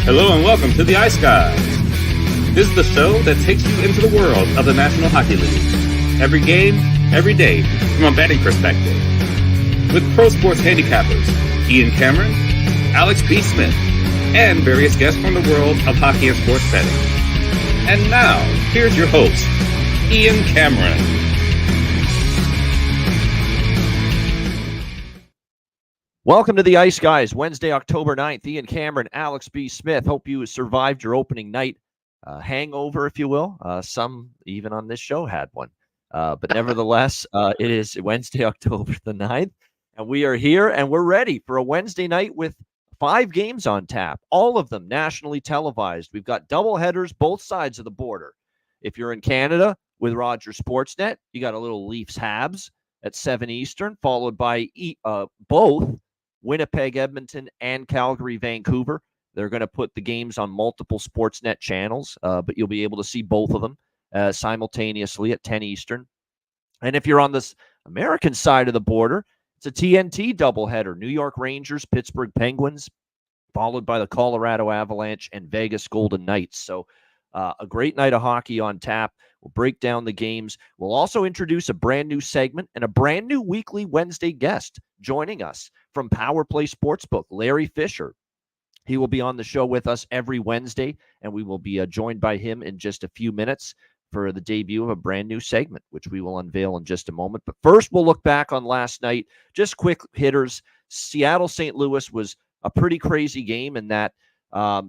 Hello and welcome to the Ice Guys. This is the show that takes you into the world of the National Hockey League. Every game, every day, from a betting perspective. With pro sports handicappers, Ian Cameron, Alex B. Smith, and various guests from the world of hockey and sports betting. And now, here's your host, Ian Cameron. Welcome to the Ice Guys, Wednesday, October 9th. Ian Cameron, Alex B. Smith. Hope you survived your opening night hangover, if you will. Some, even on this show, had one. But nevertheless, it is Wednesday, October the 9th, and we are here, and we're ready for a Wednesday night with 5 games on tap, all of them nationally televised. We've got double headers both sides of the border. If you're in Canada with Rogers Sportsnet, you got a little Leafs Habs at 7 Eastern, followed by both Winnipeg, Edmonton, and Calgary, Vancouver. They're going to put the games on multiple Sportsnet channels, but you'll be able to see both of them simultaneously at 10 Eastern. And if you're on this American side of the border, it's a TNT doubleheader. New York Rangers, Pittsburgh Penguins, followed by the Colorado Avalanche and Vegas Golden Knights. So a great night of hockey on tap. We'll break down the games. We'll also introduce a brand new segment and a brand new weekly Wednesday guest joining us from Power Play Sportsbook, Larry Fisher. He will be on the show with us every Wednesday, and we will be joined by him in just a few minutes for the debut of a brand new segment, which we will unveil in just a moment. But first, we'll look back on last night. Just quick hitters. Seattle-St. Louis was a pretty crazy game in that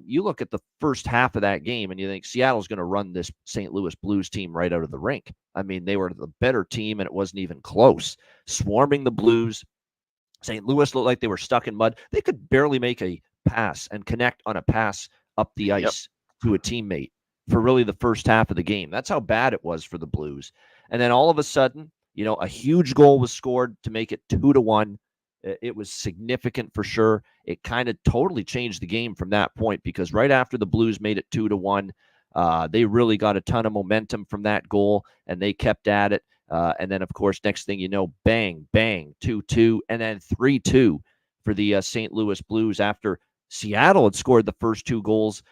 you look at the first half of that game and you think Seattle's going to run this St. Louis Blues team right out of the rink. I mean, they were the better team, and it wasn't even close. Swarming the Blues. St. Louis looked like they were stuck in mud. They could barely make a pass and connect on a pass up the ice to a teammate for really the first half of the game. That's how bad it was for the Blues. And then all of a sudden, a huge goal was scored to make it 2-1. It was significant for sure. It kind of totally changed the game from that point, because right after the Blues made it 2-1, they really got a ton of momentum from that goal, and they kept at it. And then, of course, next thing you know, bang, bang, 2-2, and then 3-2 for the St. Louis Blues after Seattle had scored the first 2 goals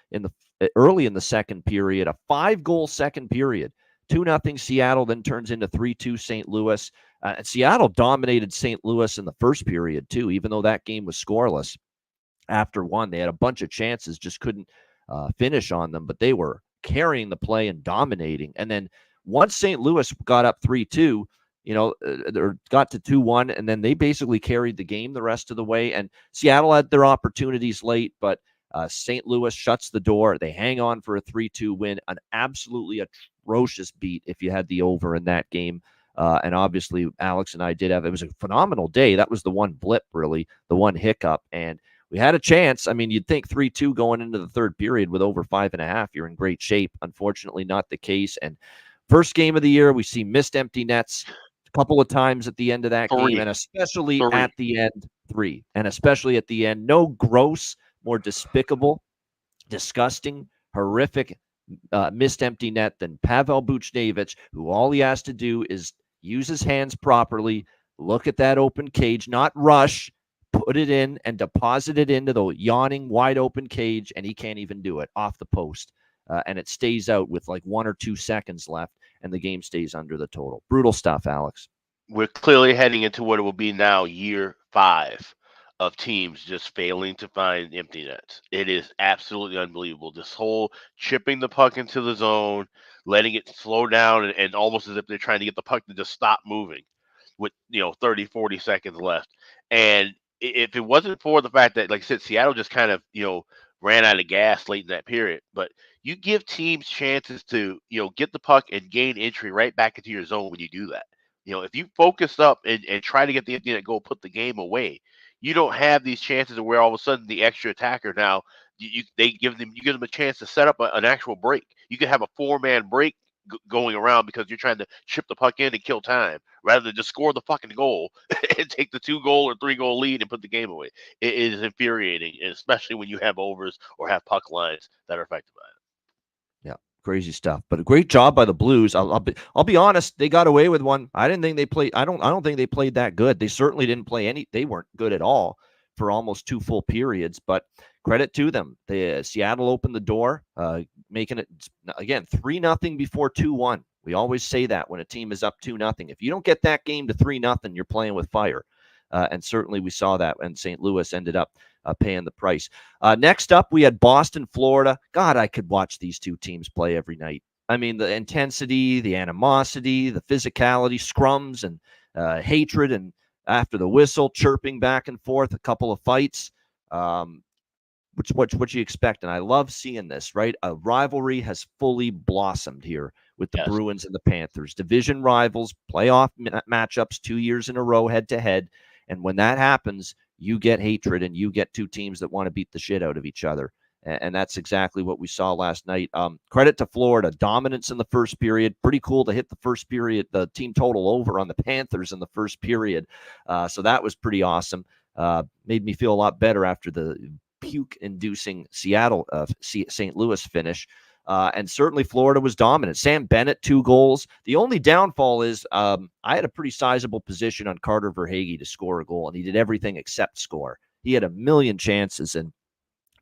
early in the second period, a 5-goal second period. 2-0 Seattle, then turns into 3-2 St. Louis. And Seattle dominated St. Louis in the first period, too, even though that game was scoreless. After one, they had a bunch of chances, just couldn't finish on them, but they were carrying the play and dominating. And then once St. Louis got up 3-2, or got to 2-1, and then they basically carried the game the rest of the way. And Seattle had their opportunities late, but St. Louis shuts the door. They hang on for a 3-2 win, an absolutely atrocious beat if you had the over in that game. And obviously, Alex and I it was a phenomenal day. That was the one blip, really, the one hiccup. And we had a chance. I mean, you'd think 3-2 going into the third period with over 5.5, you're in great shape. Unfortunately, not the case. And first game of the year, we see missed empty nets a couple of times at the end of that game, and especially at the end, 3. And especially at the end, no gross, more despicable, disgusting, horrific missed empty net than Pavel Buchnevich, who all he has to do is use his hands properly, look at that open cage, not rush, put it in and deposit it into the yawning, wide open cage, and he can't even do it off the post. And it stays out with like 1 or 2 seconds left, and the game stays under the total. Brutal stuff, Alex. We're clearly heading into what it will be now, year 5 of teams just failing to find empty nets. It is absolutely unbelievable. This whole chipping the puck into the zone, letting it slow down, and almost as if they're trying to get the puck to just stop moving with 30, 40 seconds left. And if it wasn't for the fact that, like I said, Seattle just kind of ran out of gas late in that period, but you give teams chances to get the puck and gain entry right back into your zone when you do that. If you focus up and try to get the empty net goal, put the game away, you don't have these chances where all of a sudden the extra attacker now you give them a chance to set up an actual break. You could have a 4-man break going around because you're trying to chip the puck in and kill time rather than just score the fucking goal and take the 2-goal or 3-goal lead and put the game away. It is infuriating, especially when you have overs or have puck lines that are affected by it. Yeah, crazy stuff. But a great job by the Blues. I'll be honest, they got away with one. I didn't think they played. I don't think they played that good. They certainly didn't play any. They weren't good at all for almost 2 full periods, but credit to them. Seattle opened the door, making it, again, 3-0 before 2-1. We always say that when a team is up 2-0. If you don't get that game to 3-0, you're playing with fire. And certainly we saw that, and St. Louis ended up paying the price. Next up, we had Boston, Florida. God, I could watch these two teams play every night. I mean, the intensity, the animosity, the physicality, scrums, and hatred, and after the whistle, chirping back and forth, a couple of fights. What you expect? And I love seeing this, right? A rivalry has fully blossomed here with the Bruins and the Panthers. Division rivals, playoff matchups 2 years in a row, head-to-head. And when that happens, you get hatred and you get two teams that want to beat the shit out of each other. And that's exactly what we saw last night. Credit to Florida. Dominance in the first period. Pretty cool to hit the first period, the team total over on the Panthers in the first period. So that was pretty awesome. Made me feel a lot better after the puke-inducing Seattle St. Louis finish. And certainly Florida was dominant. Sam Bennett, 2 goals. The only downfall is I had a pretty sizable position on Carter Verhaeghe to score a goal, and he did everything except score. He had a million chances, and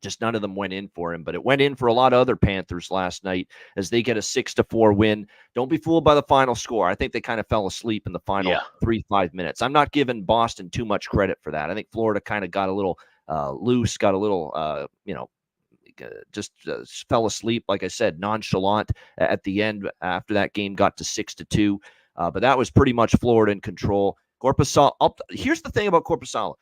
just none of them went in for him. But it went in for a lot of other Panthers last night as they get a 6-4 win. Don't be fooled by the final score. I think they kind of fell asleep in the final 3-5 minutes. I'm not giving Boston too much credit for that. I think Florida kind of got a little loose, got a little, just fell asleep, like I said, nonchalant at the end after that game got to 6-2. But that was pretty much Florida in control. Korpisalo, here's the thing about Korpisalo.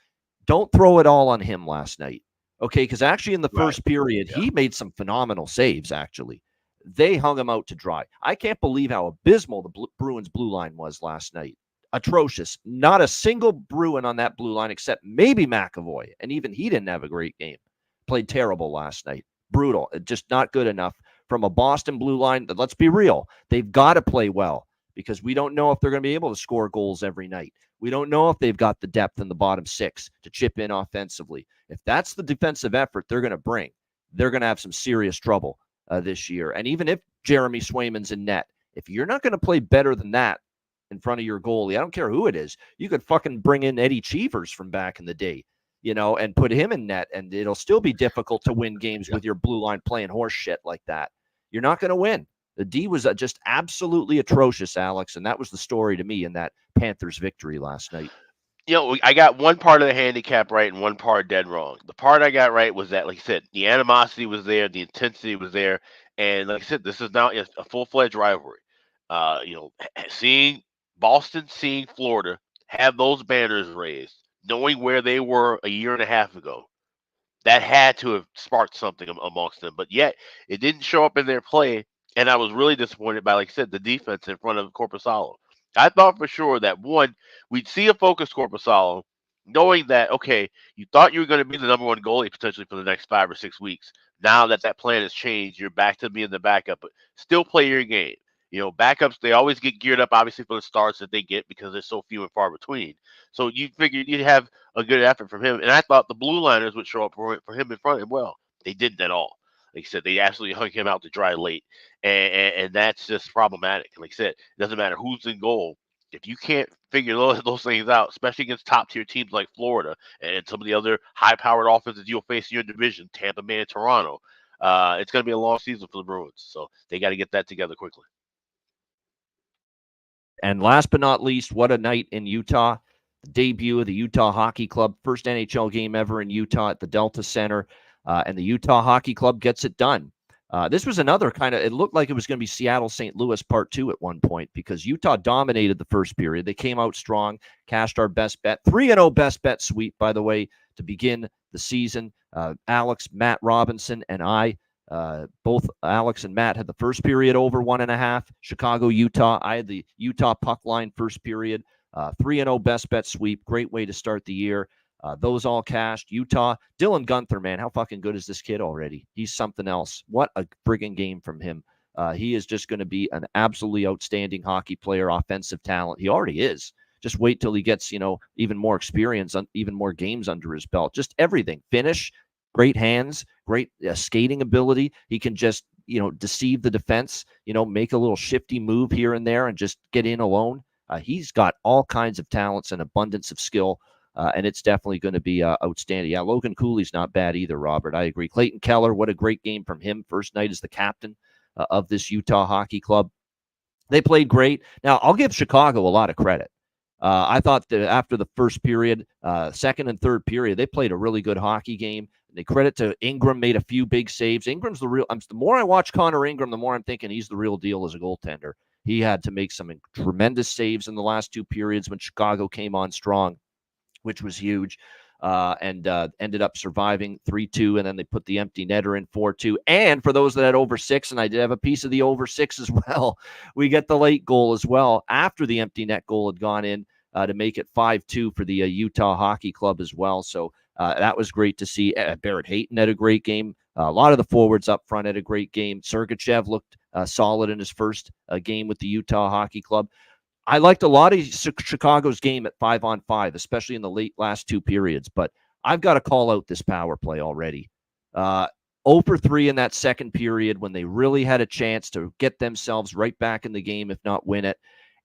Don't throw it all on him last night, okay? Because actually in the first period, he made some phenomenal saves, actually. They hung him out to dry. I can't believe how abysmal the Bruins blue line was last night. Atrocious. Not a single Bruin on that blue line except maybe McAvoy, and even he didn't have a great game. Played terrible last night. Brutal. Just not good enough from a Boston blue line. Let's be real. They've got to play well because we don't know if they're going to be able to score goals every night. We don't know if they've got the depth in the bottom 6 to chip in offensively. If that's the defensive effort they're going to bring, they're going to have some serious trouble this year. And even if Jeremy Swayman's in net, if you're not going to play better than that in front of your goalie, I don't care who it is, you could fucking bring in Eddie Cheevers from back in the day, and put him in net, and it'll still be difficult to win games with your blue line playing horse shit like that. You're not going to win. The D was just absolutely atrocious, Alex, and that was the story to me in that Panthers victory last night. I got one part of the handicap right and one part dead wrong. The part I got right was that, like I said, the animosity was there, the intensity was there, and like I said, this is now a full-fledged rivalry. Seeing Boston, seeing Florida have those banners raised, knowing where they were a year and a half ago, that had to have sparked something amongst them. But yet, it didn't show up in their play, and I was really disappointed by, like I said, the defense in front of Korpisalo. I thought for sure that, one, we'd see a focused Korpisalo, knowing that, okay, you thought you were going to be the number 1 goalie potentially for the next 5 or 6 weeks. Now that plan has changed, you're back to being the backup, but still play your game. Backups, they always get geared up, obviously, for the starts that they get because they're so few and far between. So you figured you'd have a good effort from him. And I thought the blue liners would show up for him in front of him. Well, they didn't at all. Like I said, they absolutely hung him out to dry late. And that's just problematic. Like I said, it doesn't matter who's in goal. If you can't figure those things out, especially against top-tier teams like Florida and some of the other high-powered offenses you'll face in your division, Tampa Bay and Toronto, it's going to be a long season for the Bruins. So they got to get that together quickly. And last but not least, what a night in Utah. The debut of the Utah Hockey Club, first NHL game ever in Utah at the Delta Center. And the Utah Hockey Club gets it done. This was another it looked like it was going to be Seattle-St. Louis part 2 at one point because Utah dominated the first period. They came out strong, cashed our best bet. 3-0 best bet sweep, by the way, to begin the season. Alex, Matt Robinson, and I, both Alex and Matt had the first period over 1.5. Chicago, Utah. I had the Utah puck line first period. 3-0 best bet sweep. Great way to start the year. Those all cashed. Utah. Dylan Gunther, man, how fucking good is this kid already? He's something else. What a friggin' game from him. He is just going to be an absolutely outstanding hockey player, offensive talent. He already is. Just wait till he gets, even more experience, even more games under his belt. Just everything. Finish, great hands, great skating ability. He can just, deceive the defense, make a little shifty move here and there and just get in alone. He's got all kinds of talents and abundance of skill. And it's definitely going to be outstanding. Yeah, Logan Cooley's not bad either, Robert. I agree. Clayton Keller, what a great game from him. First night as the captain of this Utah hockey club. They played great. Now, I'll give Chicago a lot of credit. I thought that after the first period, second and third period, they played a really good hockey game. They credit to Ingram, made a few big saves. Ingram's the real. The more I watch Connor Ingram, the more I'm thinking he's the real deal as a goaltender. He had to make some tremendous saves in the last two periods when Chicago came on strong, which was huge, and ended up surviving 3-2, and then they put the empty netter in 4-2. And for those that had over 6, and I did have a piece of the over 6 as well, we get the late goal as well after the empty net goal had gone in to make it 5-2 for the Utah Hockey Club as well. So that was great to see. Barrett Hayton had a great game. A lot of the forwards up front had a great game. Sergachev looked solid in his first game with the Utah Hockey Club. I liked a lot of Chicago's game at 5-on-5, especially in the last two periods. But I've got to call out this power play already. 0 for 3 in that second period when they really had a chance to get themselves right back in the game, if not win it.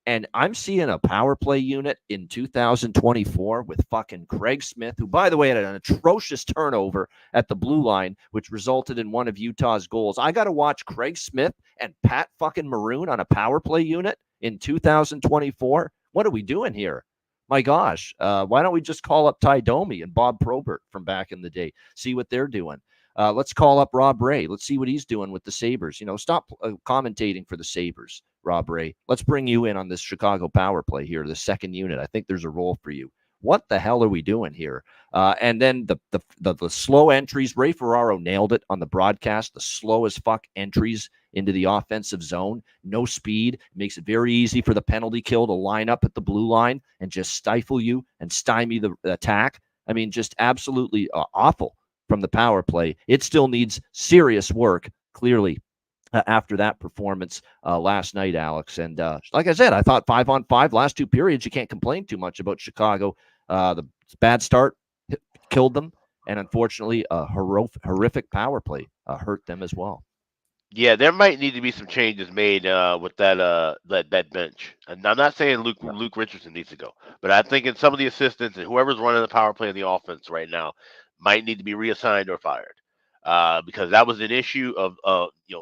And I'm seeing a power play unit in 2024 with fucking Craig Smith, who, by the way, had an atrocious turnover at the blue line, which resulted in one of Utah's goals. I got to watch Craig Smith and Pat fucking Maroon on a power play unit in 2024. What are we doing here? My gosh, why don't we just call up Ty Domi and Bob Probert from back in the day, see what they're doing? Let's call up Rob Ray. Let's see what he's doing with the Sabres. Stop commentating for the Sabres, Rob Ray. Let's bring you in on this Chicago power play here, the second unit. I think there's a role for you. What the hell are we doing here? And then the slow entries. Ray Ferraro nailed it on the broadcast. The slow as fuck entries into the offensive zone. No speed. Makes it very easy for the penalty kill to line up at the blue line and just stifle you and stymie the attack. I mean, just absolutely awful from the power play. It still needs serious work, clearly, after that performance last night, Alex. And like I said, I thought 5-on-5, last two periods, you can't complain too much about Chicago. The bad start killed them, and unfortunately, a horrific power play hurt them as well. Yeah, there might need to be some changes made with that bench. And I'm not saying Luke Richardson needs to go, but I think in some of the assistants and whoever's running the power play in the offense right now might need to be reassigned or fired. Because that was an issue of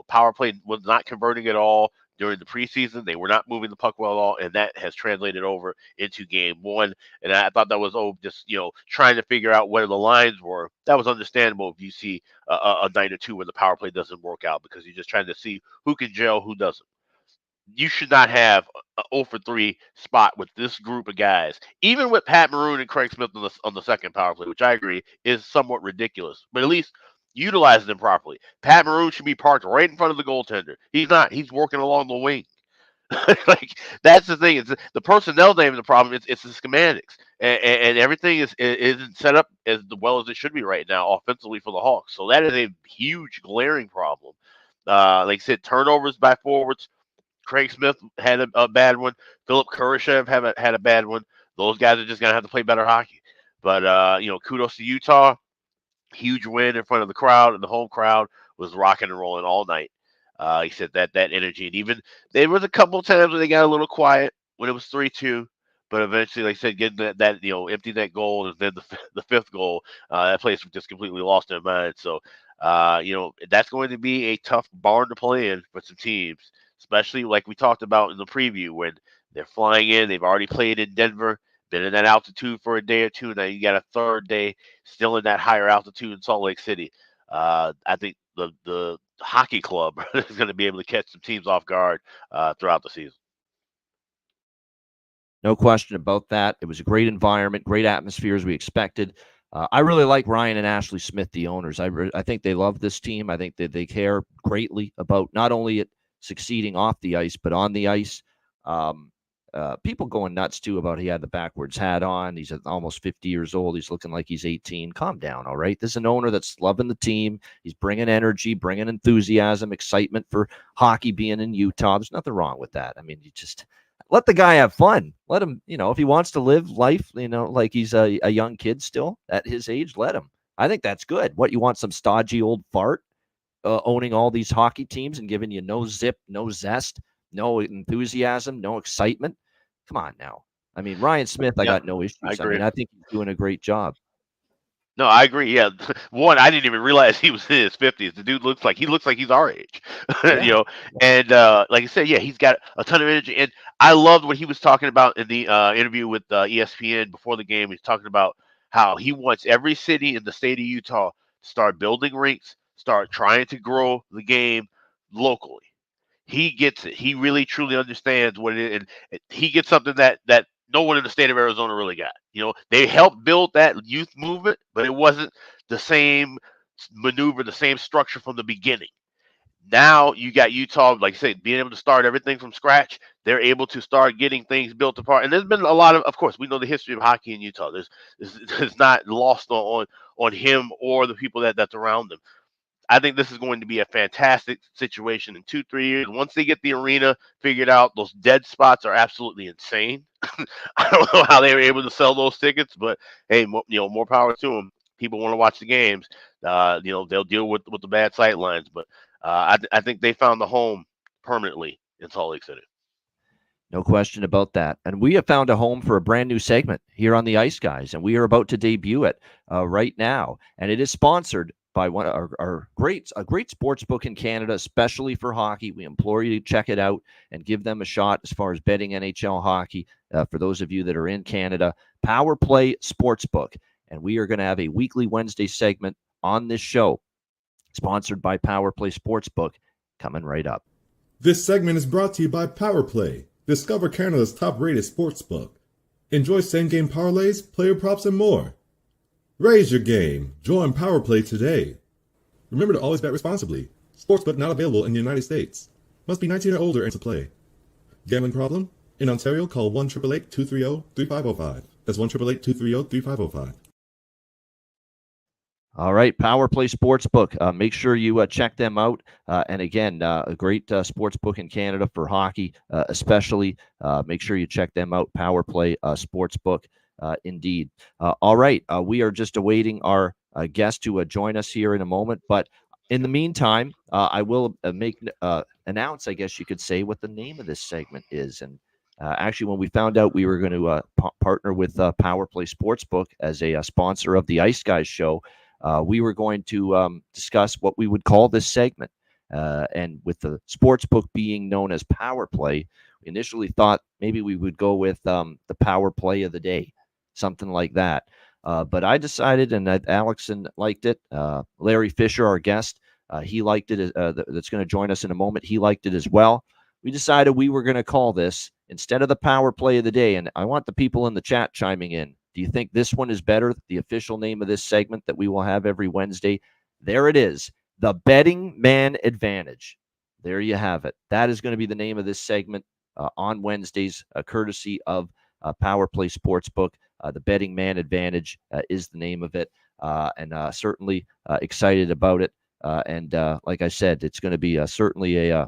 power play was not converting at all during the preseason. They were not moving the puck well at all, and that has translated over into game one. And I thought that was just trying to figure out where the lines were. That was understandable if you see a night or two where the power play doesn't work out because you're just trying to see who can gel, who doesn't. You should not have an 0 for 3 spot with this group of guys, even with Pat Maroon and Craig Smith on the second power play, which I agree is somewhat ridiculous, but at least utilize them properly. Pat Maroon should be parked right in front of the goaltender. He's not. He's working along the wing. Like that's the thing. It's the personnel name the problem. It's the schematics, and everything isn't set up as well as it should be right now offensively for the Hawks. So that is a huge glaring problem. Like I said, turnovers by forwards. Craig Smith had a bad one. Philip Kurashev had a bad one. Those guys are just gonna have to play better hockey. But kudos to Utah. Huge win in front of the crowd, and the home crowd was rocking and rolling all night. He said that energy, and even there was a couple of times where they got a little quiet when it was 3-2, but eventually, like I said, getting that empty net goal and then the fifth goal, that place just completely lost their mind. So, that's going to be a tough barn to play in for some teams, especially like we talked about in the preview when they're flying in. They've already played in Denver, been in that altitude for a day or two. Now you got a third day still in that higher altitude in Salt Lake City. I think the hockey club is going to be able to catch some teams off guard throughout the season. No question about that. It was a great environment, great atmosphere as we expected. I really like Ryan and Ashley Smith, the owners. I think they love this team. I think that they care greatly about not only it succeeding off the ice, but on the ice. People going nuts, too, about he had the backwards hat on. He's almost 50 years old. He's looking like he's 18. Calm down, all right? This is an owner that's loving the team. He's bringing energy, bringing enthusiasm, excitement for hockey being in Utah. There's nothing wrong with that. I mean, you just let the guy have fun. Let him, if he wants to live life, like he's a young kid still at his age, let him. I think that's good. What, you want some stodgy old fart owning all these hockey teams and giving you no zip, no zest, no enthusiasm, no excitement? Come on now. I mean, Ryan Smith, I Yeah, got no issues. I I mean, agree. I think he's doing a great job. No, I agree. Yeah, one, I didn't even realize he was in his 50s. The dude looks like he's our age, Yeah. And like I said, yeah, he's got a ton of energy. And I loved what he was talking about in the interview with ESPN before the game. He's talking about how he wants every city in the state of Utah to start building rinks, start trying to grow the game locally. He gets it. He really truly understands what it is, and he gets something that no one in the state of Arizona really got. They helped build that youth movement, but it wasn't the same maneuver, the same structure from the beginning. Now you got Utah, like I said, being able to start everything from scratch. They're able to start getting things built apart. And there's been a lot of course, we know the history of hockey in Utah. It's not lost on him or the people that's around them. I think this is going to be a fantastic situation in 2-3 years. Once they get the arena figured out, those dead spots are absolutely insane. I don't know how they were able to sell those tickets, but hey, more power to them. People want to watch the games. They'll deal with the bad sight lines, but I think they found the home permanently in Salt Lake City. No question about that. And we have found a home for a brand new segment here on the Ice Guys, and we are about to debut it right now. And it is sponsored by one of a great sports book in Canada, especially for hockey. We implore you to check it out and give them a shot as far as betting NHL hockey. For those of you that are in Canada, Power Play Sportsbook. And we are going to have a weekly Wednesday segment on this show, sponsored by Power Play Sportsbook, coming right up. This segment is brought to you by Power Play. Discover Canada's top-rated sportsbook. Enjoy same-game parlays, player props, and more. Raise your game. Join Power Play today. Remember to always bet responsibly. Sportsbook not available in the United States. Must be 19 or older and to play. Gambling problem? In Ontario, call 1-888-230-3505. That's 1-888-230-3505. All right, Power Play Sportsbook. Make sure you check them out. And again, a great sportsbook in Canada for hockey, especially. Make sure you check them out, Power Play Sportsbook, indeed. All right, we are just awaiting our guest to join us here in a moment. But in the meantime, I will announce, I guess you could say, what the name of this segment is. And actually, when we found out we were going to partner with Power Play Sportsbook as a sponsor of the Ice Guys show, we were going to discuss what we would call this segment. And with the sports book being known as Power Play, we initially thought maybe we would go with the Power Play of the Day, something like that. But I decided, and Alexson liked it. Larry Fisher, our guest, he liked it. That's going to join us in a moment. He liked it as well. We decided we were going to call this, instead of the Power Play of the Day, and I want the people in the chat chiming in. Do you think this one is better? The official name of this segment that we will have every Wednesday. There it is. The Betting Man Advantage. There you have it. That is going to be the name of this segment on Wednesdays, courtesy of Power Play Sportsbook. The Betting Man Advantage is the name of it. And certainly excited about it. And like I said, it's going to be certainly a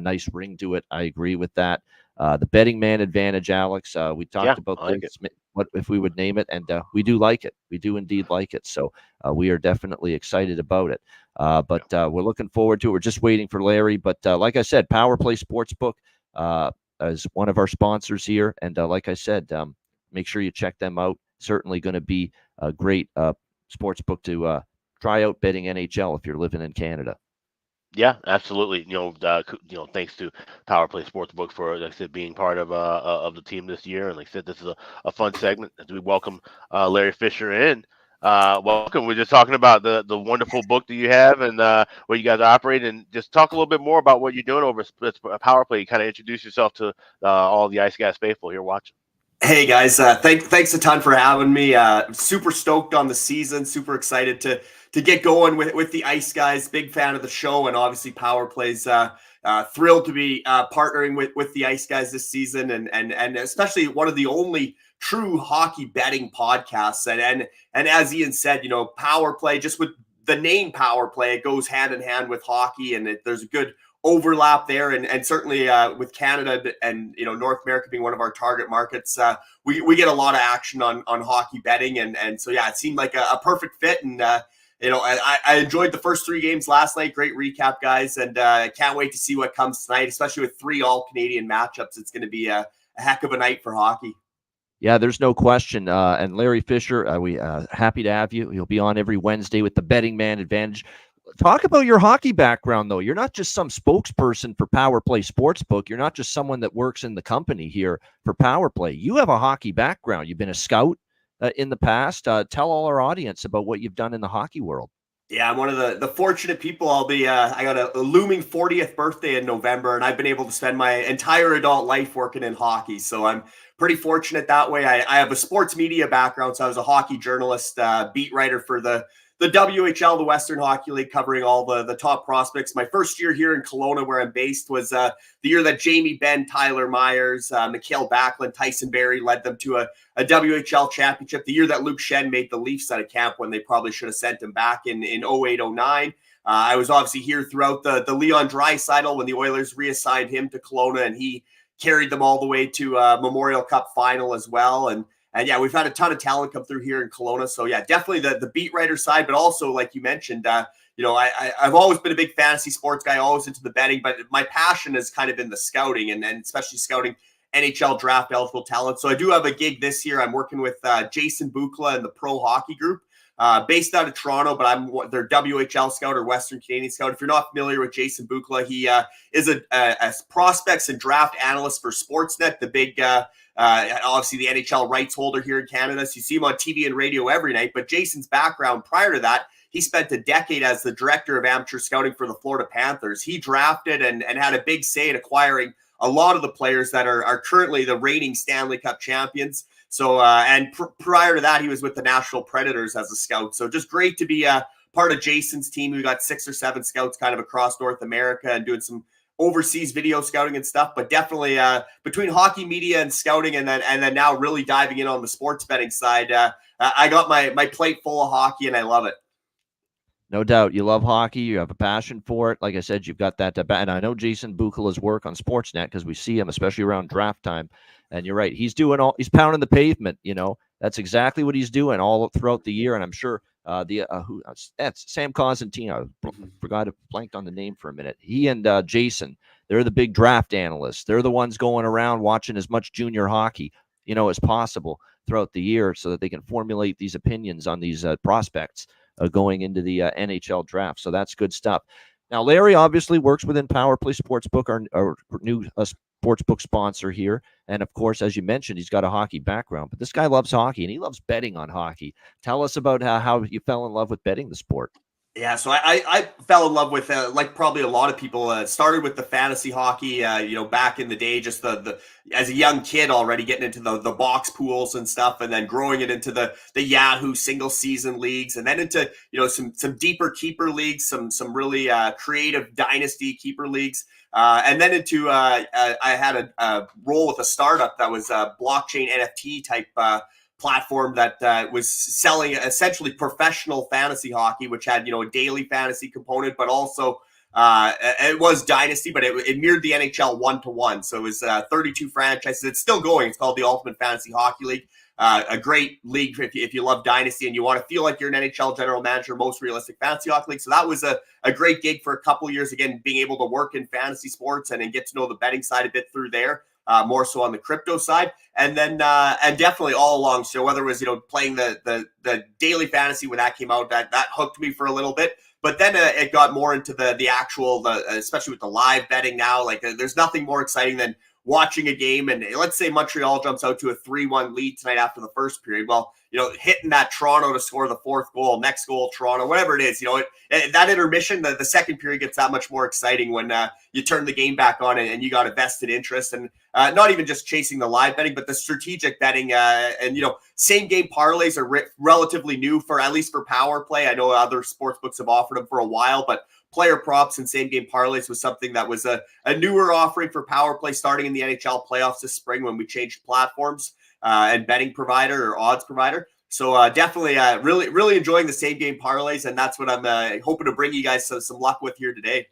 nice ring to it. I agree with that. The Betting Man Advantage, Alex. We talked about this, what if we would name it, and we do like it. We do indeed like it. So we are definitely excited about it. But we're looking forward to it. We're just waiting for Larry. But like I said, Power Play Sportsbook is one of our sponsors here. And like I said, make sure you check them out. Certainly going to be a great sportsbook to try out betting NHL if you're living in Canada. Yeah, absolutely. Thanks to Power Play Sportsbook for, like I said, being part of the team this year. And like I said, this is a fun segment as we welcome Larry Fisher in. Welcome. We're just talking about the wonderful book that you have and where you guys operate, and just talk a little bit more about what you're doing over at Power Play. Kind of introduce yourself to all the Ice Guys faithful here watching. Hey guys, thanks a ton for having me. Super stoked on the season. Super excited to get going with the Ice Guys. Big fan of the show, and obviously Power Plays. Thrilled to be partnering with the Ice Guys this season, and especially one of the only true hockey betting podcasts. And as Ian said, Power Play, just with the name Power Play, it goes hand in hand with hockey, and there's a good overlap there, and certainly with Canada and North America being one of our target markets, we get a lot of action on hockey betting, and so yeah, it seemed like a perfect fit. And I enjoyed the first 3 games last night. Great recap, guys, and I can't wait to see what comes tonight, especially with 3 all Canadian matchups. It's going to be a heck of a night for hockey. Yeah, there's no question. And Larry Fisher, we happy to have you. He'll be on every Wednesday with the Betting Man Advantage. Talk about your hockey background, though. You're not just some spokesperson for Power Play Sportsbook. You're not just someone that works in the company here for Power Play. You have a hockey background. You've been a scout in the past. Tell all our audience about what you've done in the hockey world. Yeah, I'm one of the fortunate people. I'll be I got a looming 40th birthday in November, and I've been able to spend my entire adult life working in hockey. So I'm pretty fortunate that way. I have a sports media background, so I was a hockey journalist, beat writer for the WHL, the Western Hockey League, covering all the top prospects. My first year here in Kelowna, where I'm based, was the year that Jamie Benn, Tyler Myers, Mikhail Backlund, Tyson Barrie led them to a WHL championship. The year that Luke Shen made the Leafs out of camp when they probably should have sent him back in 08-09. I was obviously here throughout the Leon Draisaitl when the Oilers reassigned him to Kelowna, and he carried them all the way to Memorial Cup final as well. And yeah, we've had a ton of talent come through here in Kelowna. So yeah, definitely the beat writer side, but also like you mentioned, I've always been a big fantasy sports guy, always into the betting, but my passion is kind of in the scouting and especially scouting NHL draft eligible talent. So I do have a gig this year. I'm working with Jason Bukla and the Pro Hockey Group, based out of Toronto, but I'm their WHL scout or Western Canadian scout. If you're not familiar with Jason Bukla, he is a prospects and draft analyst for Sportsnet, the big obviously the NHL rights holder here in Canada. So you see him on TV and radio every night. But Jason's background prior to that, he spent a decade as the director of amateur scouting for the Florida Panthers. He drafted and had a big say in acquiring a lot of the players that are currently the reigning Stanley Cup champions. So, and prior to that, he was with the Nashville Predators as a scout. So just great to be part of Jason's team. We got 6 or 7 scouts kind of across North America and doing some overseas video scouting and stuff, but definitely between hockey media and scouting and then now really diving in on the sports betting side, I got my plate full of hockey and I love it. No doubt. You love hockey. You have a passion for it. Like I said, you've got that. And I know Jason Bukla's work on Sportsnet because we see him, especially around draft time. And you're right. He's pounding the pavement. That's exactly what he's doing all throughout the year. And I'm sure that's Sam Cosentino. Forgot to blanked on the name for a minute. He and Jason, they're the big draft analysts. They're the ones going around watching as much junior hockey, as possible throughout the year so that they can formulate these opinions on these prospects going into the NHL draft. So that's good stuff. Now, Larry obviously works within Power Play Sportsbook, our new sportsbook sponsor here. And of course, as you mentioned, he's got a hockey background, but this guy loves hockey and he loves betting on hockey. Tell us about how you fell in love with betting the sport. Yeah, so I fell in love with like probably a lot of people. Started with the fantasy hockey, back in the day, just the as a young kid already getting into the box pools and stuff, and then growing it into the Yahoo single season leagues, and then into some deeper keeper leagues, some really creative dynasty keeper leagues, and then into I had a role with a startup that was a blockchain NFT type platform that was selling essentially professional fantasy hockey, which had a daily fantasy component, but also it was dynasty, but it mirrored the NHL 1-to-1. So it was 32 franchises. It's still going. It's called the Ultimate Fantasy Hockey League. A great league if you love dynasty and you want to feel like you're an NHL general manager, most realistic fantasy hockey league. So that was a great gig for a couple of years. Again, being able to work in fantasy sports and get to know the betting side a bit through there. More so on the crypto side, and then and definitely all along. So whether it was playing the daily fantasy when that came out, that hooked me for a little bit. But then it got more into the actual, especially with the live betting now. Like there's nothing more exciting than watching a game and let's say Montreal jumps out to a 3-1 lead tonight after the first period. Well, hitting that Toronto to score the 4th goal, next goal, Toronto, whatever it is, that intermission, the second period gets that much more exciting when you turn the game back on and you got a vested interest and not even just chasing the live betting, but the strategic betting and same game parlays are relatively new at least for Power Play. I know other sports books have offered them for a while, but player props and same game parlays was something that was a newer offering for Power Play starting in the NHL playoffs this spring when we changed platforms and betting provider or odds provider. So definitely really enjoying the same game parlays, and that's what I'm hoping to bring you guys some luck with here today.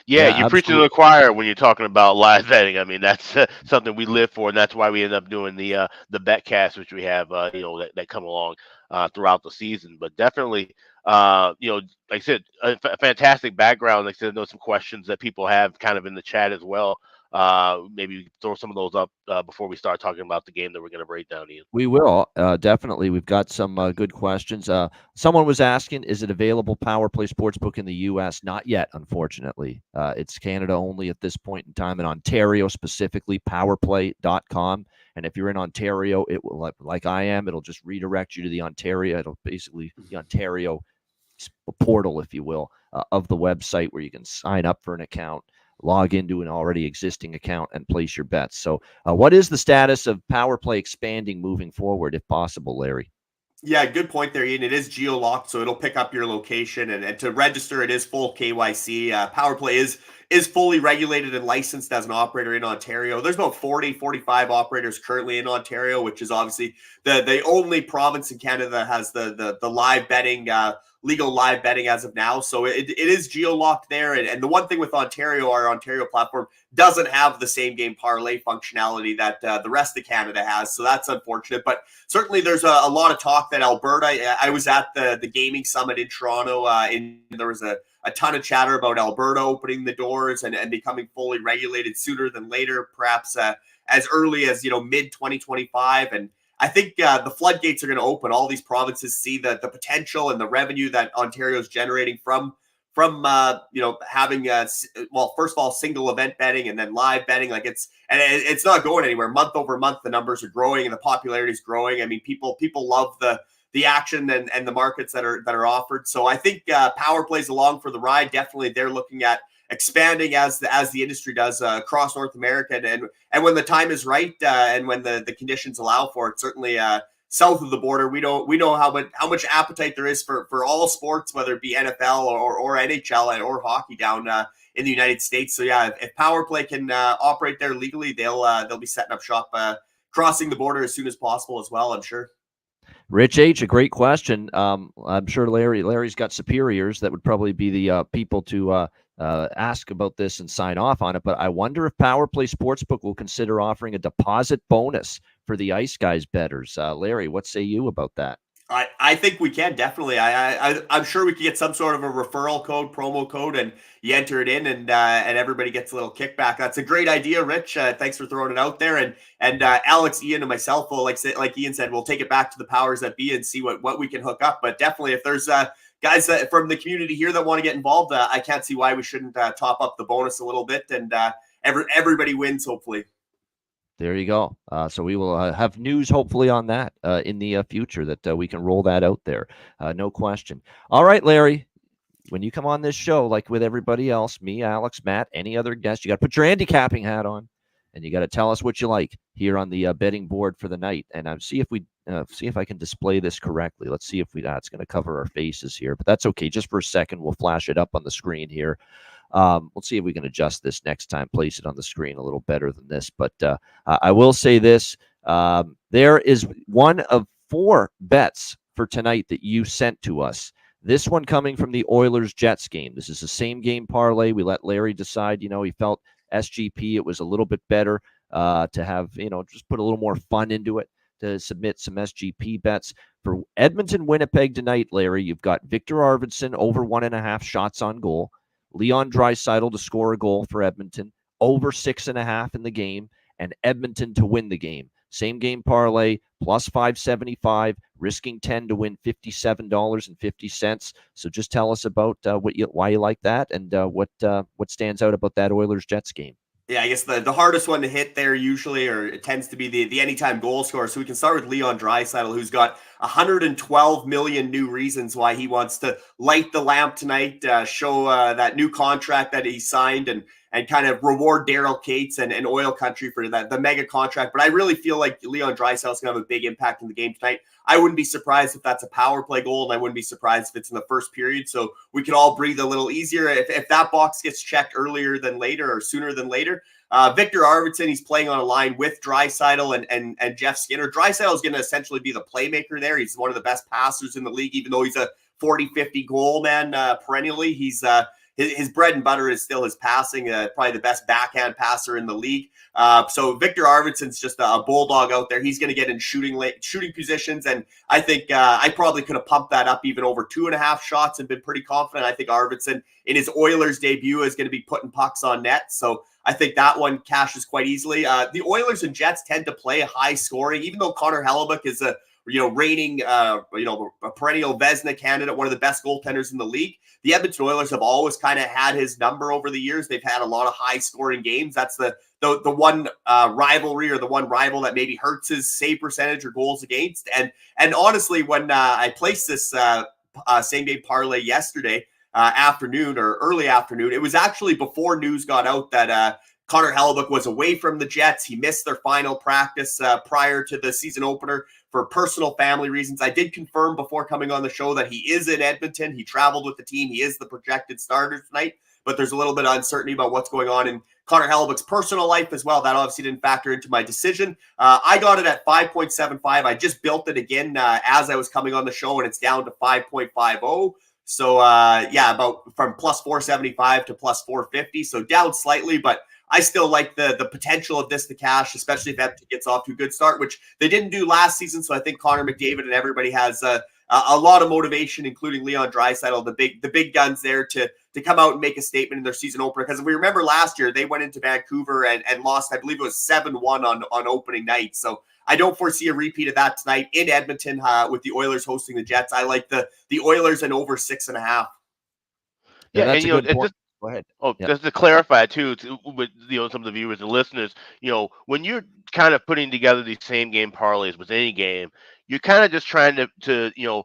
Yeah, you're preaching to the choir when you're talking about live betting. I mean, that's something we live for, and that's why we end up doing the betcast, which we have, that come along throughout the season. But definitely, like I said, a fantastic background. Like I said, I know some questions that people have kind of in the chat as well Maybe throw some of those up before we start talking about the game that we're going to break down, Ian. We will, definitely. We've got some good questions. Someone was asking, is it available Power Play Sportsbook in the U.S.? Not yet, unfortunately. It's Canada only at this point in time. In Ontario specifically, powerplay.com. And if you're in Ontario, it will, like I am, it'll just redirect you to the Ontario. It'll basically the Ontario portal, if you will, of the website where you can sign up for an account, log into an already existing account, and place your bets. So what is the status of Power Play expanding moving forward, if possible, Larry? Yeah, good point there, Ian. It is geo-locked, so it'll pick up your location, and to register, it is full KYC. Power Play is fully regulated and licensed as an operator in Ontario. There's about 45 operators currently in Ontario, which is obviously the only province in Canada that has the live betting, legal live betting as of now. So it is geo-locked there. And the one thing with Ontario, our Ontario platform doesn't have the same game parlay functionality that the rest of Canada has. So that's unfortunate. But certainly there's a lot of talk that Alberta, I was at the gaming summit in Toronto, there was a ton of chatter about Alberta opening the doors and becoming fully regulated sooner than later, perhaps as early as, mid 2025. And I think the floodgates are going to open. All these provinces see the potential and the revenue that Ontario is generating from having first of all, single event betting and then live betting. Like it's not going anywhere. Month over month, the numbers are growing and the popularity is growing. I mean, people love the action and the markets that are offered. So I think Power plays along for the ride. Definitely, they're looking at expanding as the industry does across North America, and when the time is right and when the conditions allow for it, certainly south of the border, we know how much appetite there is for all sports, whether it be NFL or NHL or hockey down in the United States. So yeah, if Power Play can operate there legally, they'll be setting up shop crossing the border as soon as possible as well, I'm sure. Rich H, a great question. I'm sure Larry's got superiors that would probably be the people to ask about this and sign off on it. But I wonder if Power Play Sportsbook will consider offering a deposit bonus for the Ice Guys bettors. Larry, what say you about that? I think we can definitely. I'm sure we could get some sort of a referral code, promo code, and you enter it in, and everybody gets a little kickback. That's a great idea, Rich. Thanks for throwing it out there. And Alex, Ian, and myself will, like Ian said, we'll take it back to the powers that be and see what we can hook up. But definitely, if there's guys from the community here that want to get involved, I can't see why we shouldn't top up the bonus a little bit, and everybody wins, hopefully. There you go. So we will have news hopefully on that in the future that we can roll that out there. No question. All right, Larry, when you come on this show, like with everybody else, me, Alex, Matt, any other guest, you got to put your handicapping hat on and you got to tell us what you like here on the betting board for the night. And see if I can display this correctly. Let's see if it's going to cover our faces here, but that's okay. Just for a second, we'll flash it up on the screen here. We'll see if we can adjust this next time, place it on the screen a little better than this. But I will say this. There is one of 4 bets for tonight that you sent to us. This one coming from the Oilers-Jets game. This is the same game parlay. We let Larry decide, he felt SGP, it was a little bit better to have, just put a little more fun into it, to submit some SGP bets. For Edmonton-Winnipeg tonight, Larry, you've got Victor Arvidsson over 1.5 shots on goal. Leon Draisaitl to score a goal for Edmonton, over 6.5 in the game, and Edmonton to win the game. Same game parlay, plus 575, risking 10 to win $57.50. So just tell us about why you like that and what stands out about that Oilers-Jets game. Yeah, I guess the hardest one to hit there usually, or it tends to be the anytime goal scorer. So we can start with Leon Draisaitl, who's got 112 million new reasons why he wants to light the lamp tonight, show that new contract that he signed, and kind of reward Daryl Cates and Oil Country for the mega contract. But I really feel like Leon Draisaitl is going to have a big impact in the game tonight. I wouldn't be surprised if that's a power play goal, and I wouldn't be surprised if it's in the first period. So we could all breathe a little easier if that box gets checked earlier than later or sooner than later. Victor Arvidsson, he's playing on a line with Draisaitl and Jeff Skinner. Draisaitl is going to essentially be the playmaker there. He's one of the best passers in the league, even though he's a 40-50 goal man perennially. He's his bread and butter is still his passing, probably the best backhand passer in the league. So Victor Arvidsson's just a bulldog out there. He's going to get in shooting positions, and I think I probably could have pumped that up even over 2.5 shots and been pretty confident. I think Arvidsson in his Oilers debut is going to be putting pucks on net, so I think that one cashes quite easily. The Oilers and Jets tend to play high scoring, even though Connor Hellebuyck is a reigning a perennial Vezina candidate, one of the best goaltenders in the league. The Edmonton Oilers have always kind of had his number over the years. They've had a lot of high scoring games. That's the one rivalry, or the one rival that maybe hurts his save percentage or goals against. And honestly, when I placed this same game parlay yesterday afternoon or early afternoon, it was actually before news got out that Connor Hellebuyck was away from the Jets. He missed their final practice prior to the season opener for personal family reasons. I did confirm before coming on the show that he is in Edmonton. He traveled with the team. He is the projected starter tonight, but there's a little bit of uncertainty about what's going on in Connor Hellebuyck's personal life as well. That obviously didn't factor into my decision. I got it at 5.75. I just built it again as I was coming on the show, and it's down to 5.50. So about from plus 475 to plus 450. So down slightly, but I still like the potential of this to cash, especially if Edmonton gets off to a good start, which they didn't do last season. So I think Connor McDavid and everybody has a lot of motivation, including Leon Draisaitl, the big guns there to come out and make a statement in their season opener. Because if we remember last year, they went into Vancouver and lost, I believe it was 7-1 on opening night. So I don't foresee a repeat of that tonight in Edmonton with the Oilers hosting the Jets. I like the Oilers and over 6.5. Yeah, that's a good point. Go ahead. Just to clarify too, with some of the viewers and listeners, when you're kind of putting together these same game parlays with any game, you're kind of just trying to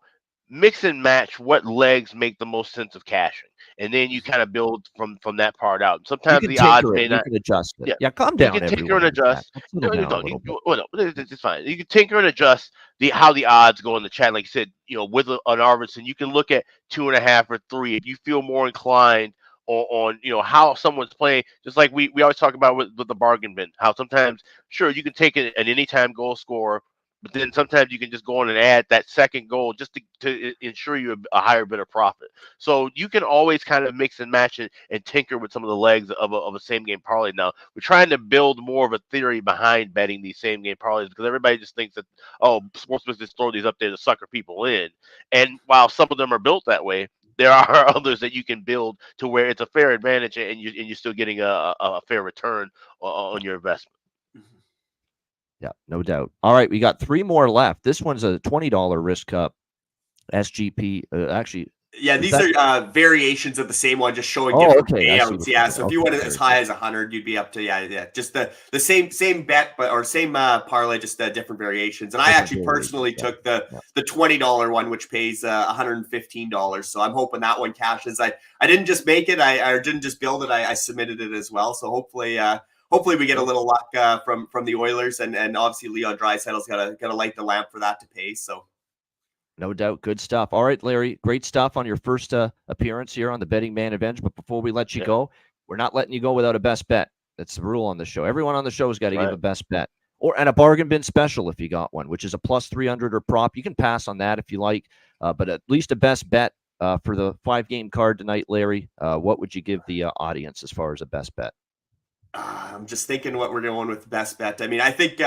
mix and match what legs make the most sense of cashing, and then you kind of build from that part out. Sometimes the odds may not. You can adjust it. Yeah, calm down. You can tinker and adjust. It's fine. You can tinker and adjust how the odds go in the chat. Like you said, with an Arvidsson, you can look at 2.5 or 3 if you feel more inclined on how someone's playing, just like we always talk about with the bargain bin, how sometimes sure you can take an anytime goal scorer, but then sometimes you can just go on and add that second goal just to ensure you a higher bit of profit. So you can always kind of mix and match it and tinker with some of the legs of a same game parlay. Now we're trying to build more of a theory behind betting these same game parlays, because everybody just thinks that sportsbooks just throw these up there to sucker people in, and while some of them are built that way, there are others that you can build to where it's a fair advantage and you're still getting a fair return on your investment. Yeah, no doubt. All right, we got 3 more left. This one's a $20 risk cup SGP. Actually, yeah, these are variations of the same one, just showing different payouts. Yeah, so if you went as high as 100, you'd be up to just the same bet, or same parlay, just different variations. And I actually personally took the $20 one, which pays $115. So I'm hoping that one cashes. I didn't just make it, I didn't just build it. I submitted it as well. So hopefully we get a little luck from the Oilers, and obviously Leon Draisaitl's got to light the lamp for that to pay. So. No doubt. Good stuff. All right, Larry, great stuff on your first appearance here on the Betting Man Advantage. But before we let you go, we're not letting you go without a best bet. That's the rule on the show. Everyone on the show has got to give a best bet, and a bargain bin special if you got one, which is a plus 300 or prop. You can pass on that if you like, but at least a best bet for the 5-game card tonight, Larry. What would you give the audience as far as a best bet? I'm just thinking what we're doing with best bet. I mean, I think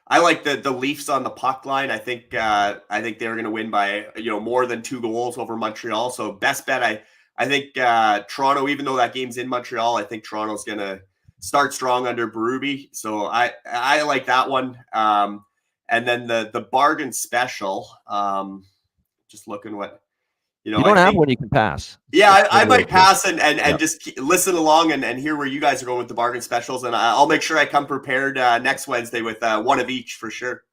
I like the Leafs on the puck line. I think they're going to win by more than 2 goals over Montreal. So best bet, I think Toronto, even though that game's in Montreal, I think Toronto's going to start strong under Berube. So I like that one. And then the bargain special. Just looking what. You don't have one you can pass. Yeah, I might pass and just listen along and hear where you guys are going with the bargain specials. And I'll make sure I come prepared next Wednesday with one of each for sure.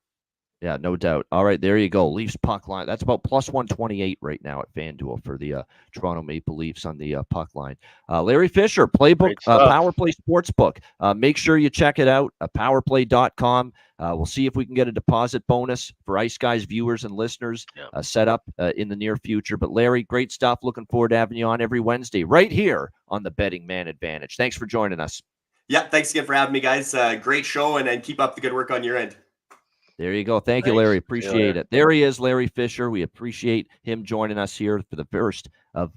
Yeah, no doubt. All right, there you go. Leafs puck line. That's about plus 128 right now at FanDuel for the Toronto Maple Leafs on the puck line. Larry Fisher, Playbook, Power Play Sportsbook. Make sure you check it out, powerplay.com. We'll see if we can get a deposit bonus for Ice Guys viewers and listeners set up in the near future. But Larry, great stuff. Looking forward to having you on every Wednesday right here on the Betting Man Advantage. Thanks for joining us. Yeah, thanks again for having me, guys. Great show, and keep up the good work on your end. There you go. Thank you, Larry. Appreciate it. There he is, Larry Fisher. We appreciate him joining us here for the first of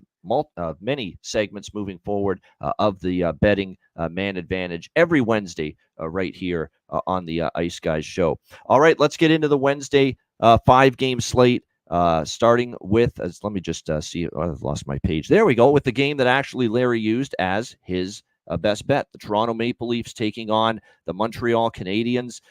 many segments moving forward of the betting man advantage every Wednesday right here on the Ice Guys show. All right, let's get into the Wednesday 5-game slate. Starting with, let me just see. Oh, I've lost my page. There we go. With the game that actually Larry used as his best bet, the Toronto Maple Leafs taking on the Montreal Canadiens.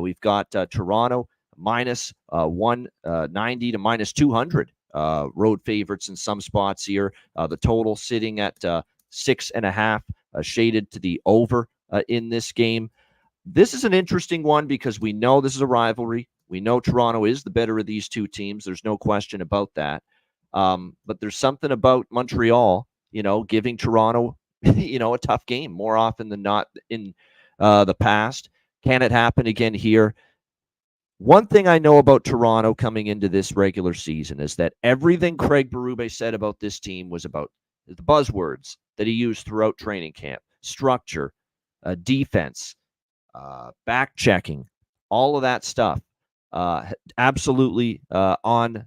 We've got Toronto minus 190 to minus 200 road favorites in some spots here. The total sitting at 6.5, shaded to the over in this game. This is an interesting one because we know this is a rivalry. We know Toronto is the better of these two teams. There's no question about that. But there's something about Montreal, giving Toronto, a tough game more often than not in the past. Can it happen again here? One thing I know about Toronto coming into this regular season is that everything Craig Berube said about this team was about the buzzwords that he used throughout training camp: structure, defense, back checking, all of that stuff. Absolutely on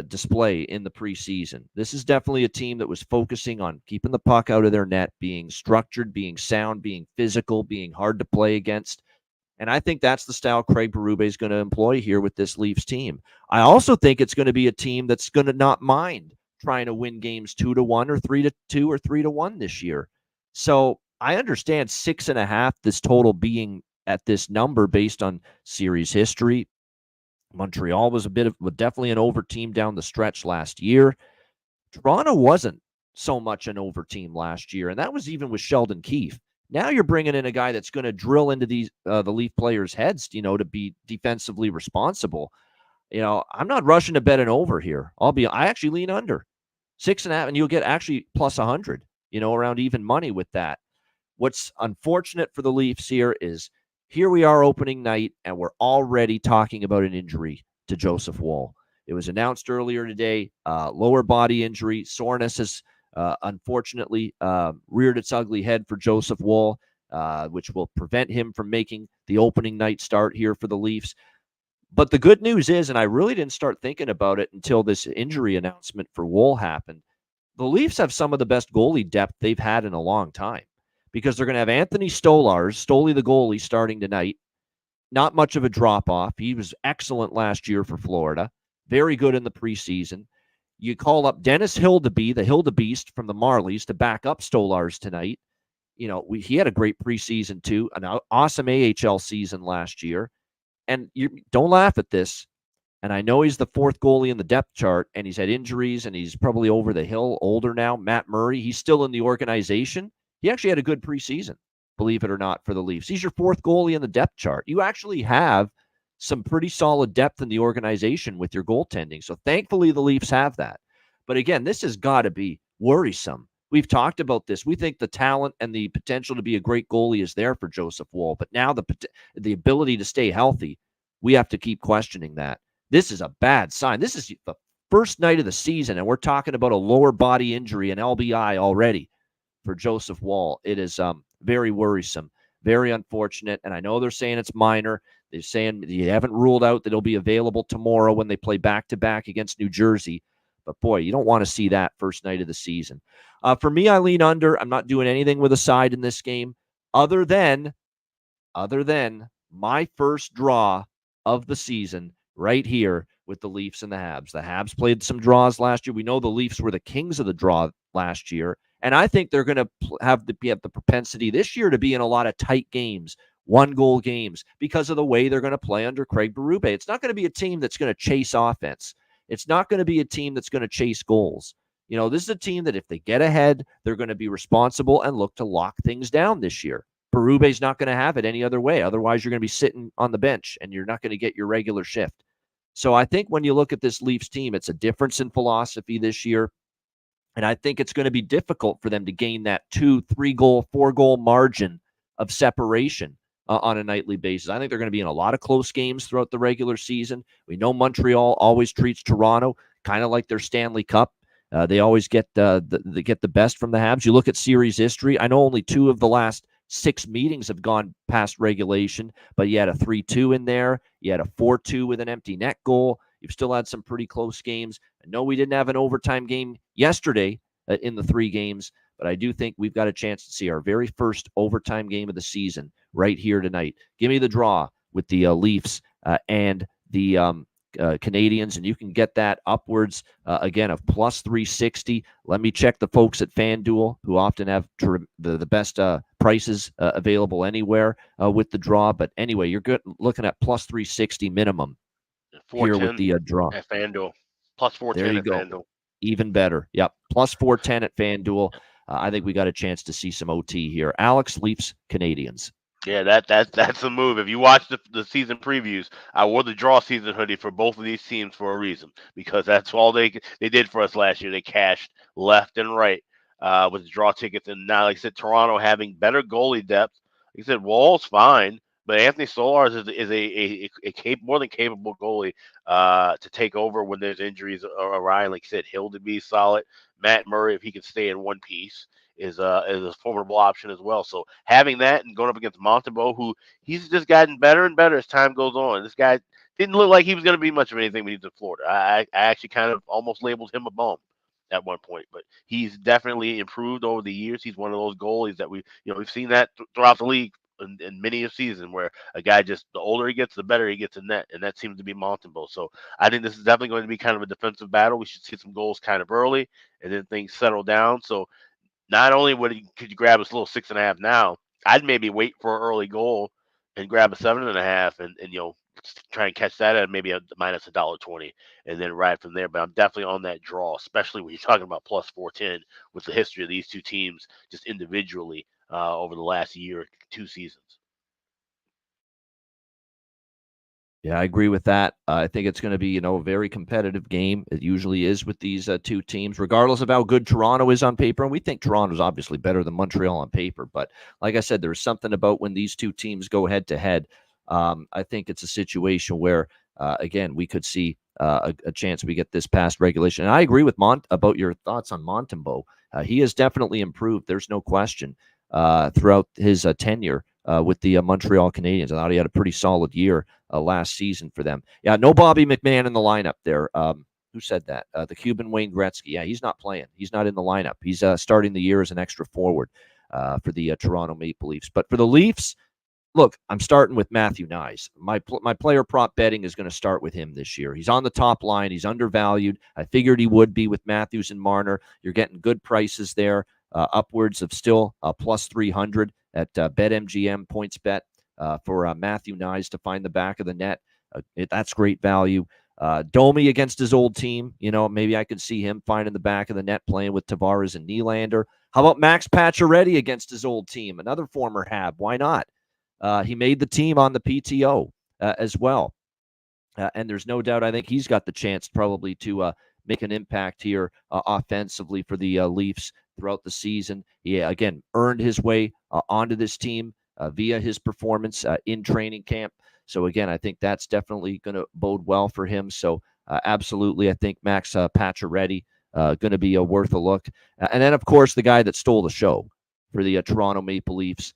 display in the preseason. This is definitely a team that was focusing on keeping the puck out of their net, being structured, being sound, being physical, being hard to play against. And I think that's the style Craig Berube is going to employ here with this Leafs team. I also think it's going to be a team that's going to not mind trying to win games 2-1 or 3-2 or 3-1 this year. So I understand 6.5, this total being at this number based on series history. Montreal was definitely an over team down the stretch last year. Toronto wasn't so much an over team last year, and that was even with Sheldon Keefe. Now you're bringing in a guy that's going to drill into the Leaf players' heads, to be defensively responsible. I'm not rushing to bet an over here. I actually lean under 6.5, and you'll get actually plus 100, around even money with that. What's unfortunate for the Leafs here is here we are opening night, and we're already talking about an injury to Joseph Woll. It was announced earlier today, lower body injury. Soreness has unfortunately reared its ugly head for Joseph Woll, which will prevent him from making the opening night start here for the Leafs. But the good news is, and I really didn't start thinking about it until this injury announcement for Woll happened, the Leafs have some of the best goalie depth they've had in a long time, because they're going to have Anthony Stolarz, the goalie, starting tonight. Not much of a drop-off. He was excellent last year for Florida. Very good in the preseason. You call up Dennis Hildeby, the Hildebeest from the Marlies, to back up Stolarz tonight. He had a great preseason too, an awesome AHL season last year. And you don't laugh at this. And I know he's the fourth goalie in the depth chart, and he's had injuries, and he's probably over the hill, older now. Matt Murray, he's still in the organization. He actually had a good preseason, believe it or not, for the Leafs. He's your fourth goalie in the depth chart. You actually have some pretty solid depth in the organization with your goaltending. So thankfully the Leafs have that. But again, this has got to be worrisome. We've talked about this. We think the talent and the potential to be a great goalie is there for Joseph Woll, but now the ability to stay healthy, we have to keep questioning that. This is a bad sign. This is the first night of the season, and we're talking about a lower body injury, an LBI already for Joseph Woll. It is very worrisome, very unfortunate, and I know they're saying it's minor. They're saying you haven't ruled out that it'll be available tomorrow when they play back-to-back against New Jersey. But, boy, you don't want to see that first night of the season. For me, I lean under. I'm not doing anything with a side in this game other than my first draw of the season right here with the Leafs and the Habs. The Habs played some draws last year. We know the Leafs were the kings of the draw last year, and I think they're going to have the propensity this year to be in a lot of tight games, one-goal games, because of the way they're going to play under Craig Berube. It's not going to be a team that's going to chase offense. It's not going to be a team that's going to chase goals. This is a team that if they get ahead, they're going to be responsible and look to lock things down this year. Berube's not going to have it any other way. Otherwise, you're going to be sitting on the bench, and you're not going to get your regular shift. So I think when you look at this Leafs team, it's a difference in philosophy this year. And I think it's going to be difficult for them to gain that 2, 3 goal, 4 goal margin of separation on a nightly basis. I think they're going to be in a lot of close games throughout the regular season. We know Montreal always treats Toronto kind of like their Stanley Cup. They always get the best from the Habs. You look at series history. I know only 2 of the last 6 meetings have gone past regulation, but you had a 3-2 in there. You had a 4-2 with an empty net goal. You've still had some pretty close games. I know we didn't have an overtime game yesterday, in the 3 games. But I do think we've got a chance to see our very first overtime game of the season right here tonight. Give me the draw with the Leafs and the Canadians, and you can get that upwards, again, of plus 360. Let me check the folks at FanDuel, who often have the best prices available anywhere with the draw. But anyway, you're good looking at plus 360 minimum here with the draw. At FanDuel. Plus 410 there you at go. FanDuel. Even better. Yep. Plus 410 at FanDuel. I think we got a chance to see some OT here. Alex, Leafs, Canadians. Yeah, that's the move. If you watch the season previews, I wore the draw season hoodie for both of these teams for a reason, because that's all they did for us last year. They cashed left and right with the draw tickets, and now, like I said, Toronto having better goalie depth. Like I said, Wall's fine, but Anthony Solars is a more than capable goalie to take over when there's injuries around. Like I said, Hill to be solid. Matt Murray, if he can stay in one piece, is a formidable option as well. So having that and going up against Montembeault, who he's just gotten better and better as time goes on. This guy didn't look like he was going to be much of anything when he was in Florida. I actually kind of almost labeled him a bum at one point, but he's definitely improved over the years. He's one of those goalies that we've seen that throughout the league in many a season, where a guy just, the older he gets, the better he gets in net, and that seems to be Montembeault. So I think this is definitely going to be kind of a defensive battle. We should see some goals kind of early, and then things settle down. So not only could you grab a little 6.5 now, I'd maybe wait for an early goal and grab a 7.5 and try and catch that at maybe a minus $1.20 and then ride from there. But I'm definitely on that draw, especially when you're talking about plus 410 with the history of these two teams just individually over the last year, 2 seasons. Yeah, I agree with that. I think it's going to be, a very competitive game. It usually is with these 2 teams, regardless of how good Toronto is on paper. And we think Toronto's obviously better than Montreal on paper. But like I said, there's something about when these 2 teams go head to head. I think it's a situation where, again, we could see a chance we get this past regulation. And I agree with about your thoughts on Montembeault. He has definitely improved. There's no question throughout his tenure with the Montreal Canadiens. I thought he had a pretty solid year last season for them. Yeah, no Bobby McMahon in the lineup there. Who said that? The Cuban Wayne Gretzky. Yeah, he's not playing. He's not in the lineup. He's starting the year as an extra forward for the Toronto Maple Leafs. But for the Leafs, look, I'm starting with Matthew Knies. My player prop betting is going to start with him this year. He's on the top line. He's undervalued. I figured he would be with Matthews and Marner. You're getting good prices there, upwards of still plus 300 at BetMGM points bet for Matthew Knies to find the back of the net. That's great value. Domi against his old team. Maybe I could see him finding the back of the net playing with Tavares and Nylander. How about Max Pacioretty against his old team? Another former Hab. Why not? He made the team on the PTO as well. And there's no doubt I think he's got the chance probably to make an impact here offensively for the Leafs throughout the season. He, again, earned his way onto this team via his performance in training camp. So, again, I think that's definitely going to bode well for him. So, absolutely, I think Max Pacioretty going to be worth a look. And then, of course, the guy that stole the show for the Toronto Maple Leafs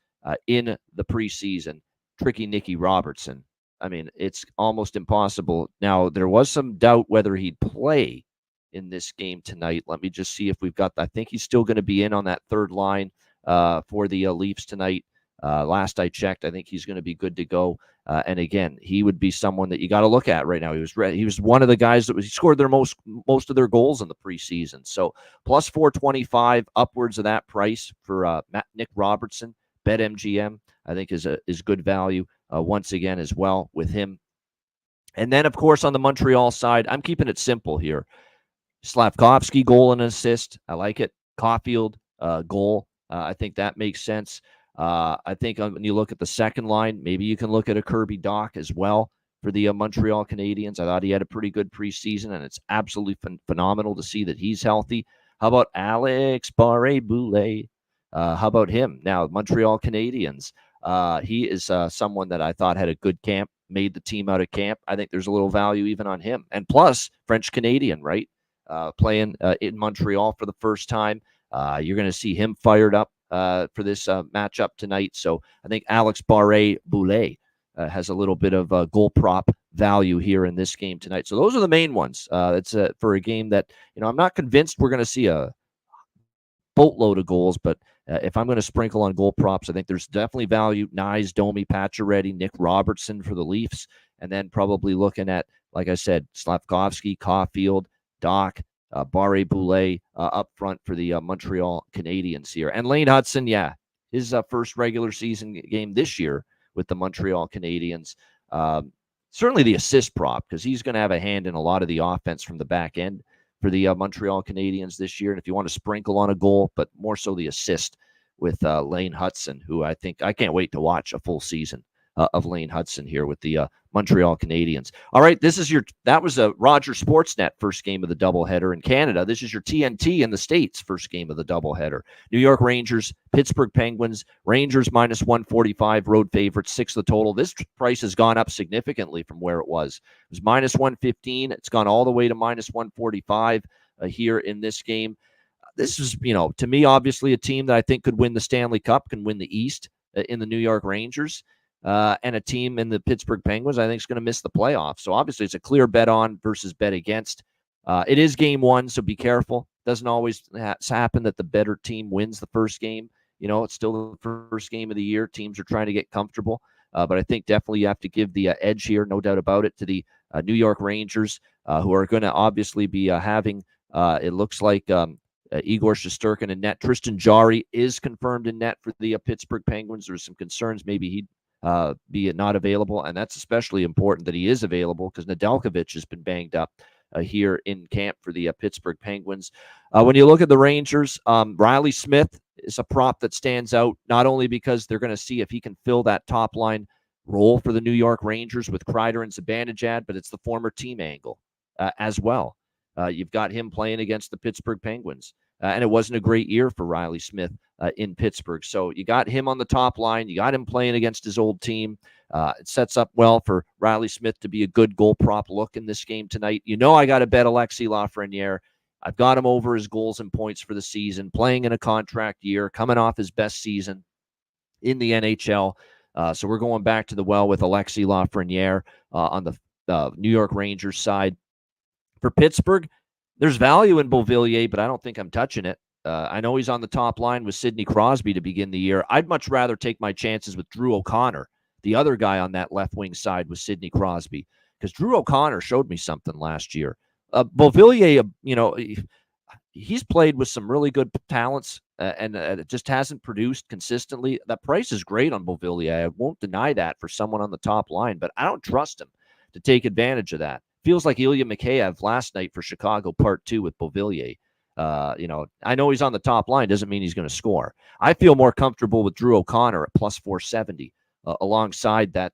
in the preseason, Tricky Nicky Robertson. I mean, it's almost impossible. Now, there was some doubt whether he'd play in this game tonight. Let me just see if we've got, I think he's still going to be in on that third line for the Leafs tonight. Last I checked, I think he's going to be good to go. And again, he would be someone that you got to look at right now. He was one of the guys that he scored their most of their goals in the preseason. So plus 425, upwards of that price for Nick Robertson. BetMGM, I think, is good value once again as well with him. And then, of course, on the Montreal side, I'm keeping it simple here. Slavkovsky, goal and assist. I like it. Caulfield, goal. I think that makes sense. I think when you look at the second line, maybe you can look at a Kirby Dach as well for the Montreal Canadiens. I thought he had a pretty good preseason, and it's absolutely phenomenal to see that he's healthy. How about Alex Barré-Boulet? How about him? Now, Montreal Canadiens. He is someone that I thought had a good camp, made the team out of camp. I think there's a little value even on him. And plus, French-Canadian, right? Playing in Montreal for the first time. You're going to see him fired up for this matchup tonight. So I think Alex Barré-Boulet has a little bit of goal prop value here in this game tonight. So those are the main ones. It's for a game that, I'm not convinced we're going to see a boatload of goals, but if I'm going to sprinkle on goal props, I think there's definitely value. Nyes, Domi, Pacioretty, Nick Robertson for the Leafs, and then probably looking at, like I said, Slavkovsky, Caulfield, Doc, Barre Boulet up front for the Montreal Canadiens here. And Lane Hudson, yeah, his first regular season game this year with the Montreal Canadiens. Certainly the assist prop, because he's going to have a hand in a lot of the offense from the back end for the Montreal Canadiens this year. And if you want to sprinkle on a goal, but more so the assist with Lane Hudson, who I can't wait to watch a full season of Lane Hudson here with the Montreal Canadiens. All right, that was a Rogers Sportsnet first game of the doubleheader in Canada. This is your TNT in the States first game of the doubleheader. New York Rangers, Pittsburgh Penguins. Rangers minus 145, road favorites, 6 the total. This price has gone up significantly from where it was. It was minus 115. It's gone all the way to minus 145 here in this game. This is, to me, obviously a team that I think could win the Stanley Cup, can win the East in the New York Rangers. And a team in the Pittsburgh Penguins, I think, is going to miss the playoffs. So obviously it's a clear bet on versus bet against. It is game one, so be careful. Doesn't always happen that the better team wins the first game. It's still the first game of the year. Teams are trying to get comfortable. But I think definitely you have to give the edge here, no doubt about it, to the New York Rangers, who are going to obviously be having, it looks like, Igor Shesterkin in net. Tristan Jarry is confirmed in net for the Pittsburgh Penguins. There's some concerns maybe he'd be not available, and that's especially important that he is available because Nedeljkovic has been banged up here in camp for the Pittsburgh Penguins. When you look at the Rangers, Riley Smith is a prop that stands out, not only because they're going to see if he can fill that top line role for the New York Rangers with Kreider and Zibanejad, but it's the former team angle as well. You've got him playing against the Pittsburgh Penguins. And it wasn't a great year for Riley Smith in Pittsburgh. So you got him on the top line. You got him playing against his old team. It sets up well for Riley Smith to be a good goal prop look in this game tonight. I got to bet Alexis Lafreniere. I've got him over his goals and points for the season, playing in a contract year, coming off his best season in the NHL. So we're going back to the well with Alexis Lafreniere on the New York Rangers side. For Pittsburgh, there's value in Beauvillier, but I don't think I'm touching it. I know he's on the top line with Sidney Crosby to begin the year. I'd much rather take my chances with Drew O'Connor, the other guy on that left wing side with Sidney Crosby, because Drew O'Connor showed me something last year. Beauvillier, he's played with some really good talents and it just hasn't produced consistently. That price is great on Beauvillier. I won't deny that for someone on the top line, but I don't trust him to take advantage of that. Feels like Ilya Mikheyev last night for Chicago Part 2 with Beauvillier. I know he's on the top line. Doesn't mean he's going to score. I feel more comfortable with Drew O'Connor at plus 470 alongside that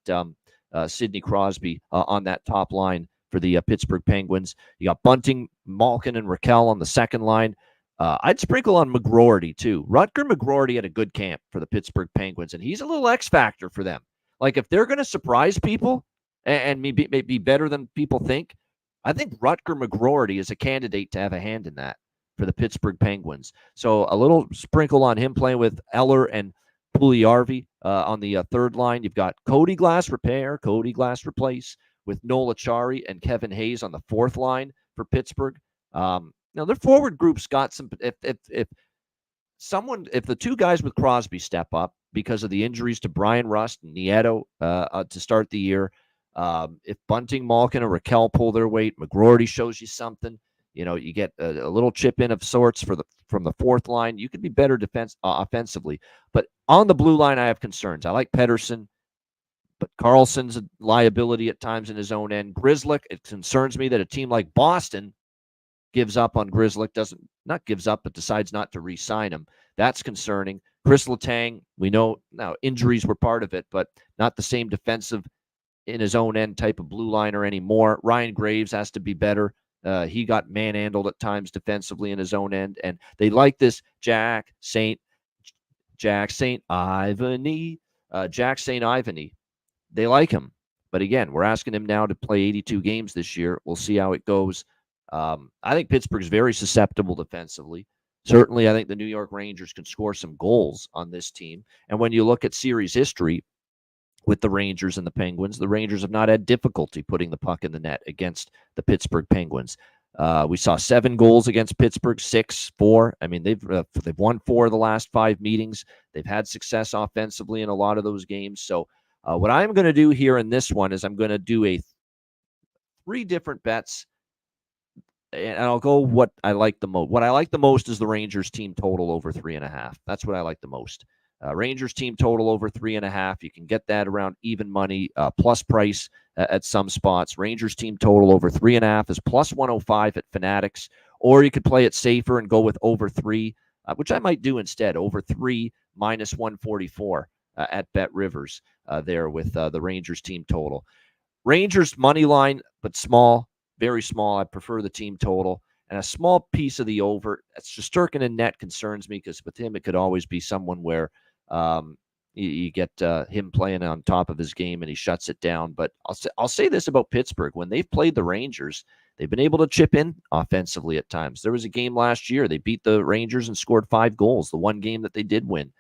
Sidney Crosby on that top line for the Pittsburgh Penguins. You got Bunting, Malkin, and Raquel on the second line. I'd sprinkle on McGroarty, too. Rutger McGroarty had a good camp for the Pittsburgh Penguins, and he's a little X factor for them. Like, if they're going to surprise people and maybe be better than people think, I think Rutger McGroarty is a candidate to have a hand in that for the Pittsburgh Penguins. So a little sprinkle on him playing with Eller and Puljujarvi on the third line. You've got Cody Glass repair, Cody Glass replace with Noel Acciari and Kevin Hayes on the fourth line for Pittsburgh. Now their forward group's got some. If the two guys with Crosby step up because of the injuries to Brian Rust and Nieto to start the year, if Bunting, Malkin, and Raquel pull their weight, McGroarty shows you something. You get a little chip in of sorts from the fourth line. You could be better offensively. But on the blue line, I have concerns. I like Pettersson, but Carlson's a liability at times in his own end. Grzelcyk, it concerns me that a team like Boston gives up on Grzelcyk, not gives up, but decides not to re-sign him. That's concerning. Chris Letang, we know now injuries were part of it, but not the same defensive in his own end type of blue liner anymore. Ryan Graves has to be better. He got manhandled at times defensively in his own end, and they like this Jack St. Ivany. They like him, but again, we're asking him now to play 82 games this year. We'll see how it goes. I think Pittsburgh's very susceptible defensively. Certainly, I think the New York Rangers can score some goals on this team. And when you look at series history with the Rangers and the Penguins, the Rangers have not had difficulty putting the puck in the net against the Pittsburgh Penguins. We saw 7 goals against Pittsburgh, 6-4. I mean, they've won 4 of the last 5 meetings. They've had success offensively in a lot of those games. So what I'm going to do here in this one is I'm going to do 3 different bets, and I'll go what I like the most. What I like the most is the Rangers team total over 3.5. That's what I like the most. Rangers team total over 3.5. You can get that around even money, plus price at some spots. Rangers team total over 3.5 is plus 105 at Fanatics, or you could play it safer and go with over 3, which I might do instead. Over 3 minus 144 at Bet Rivers there with the Rangers team total. Rangers money line, but small, very small. I prefer the team total. And a small piece of the over. Shesterkin in net concerns me because with him, it could always be someone where you get him playing on top of his game and he shuts it down. But I'll say this about Pittsburgh. When they've played the Rangers, they've been able to chip in offensively at times. There was a game last year. They beat the Rangers and scored 5 goals, the one game that they did win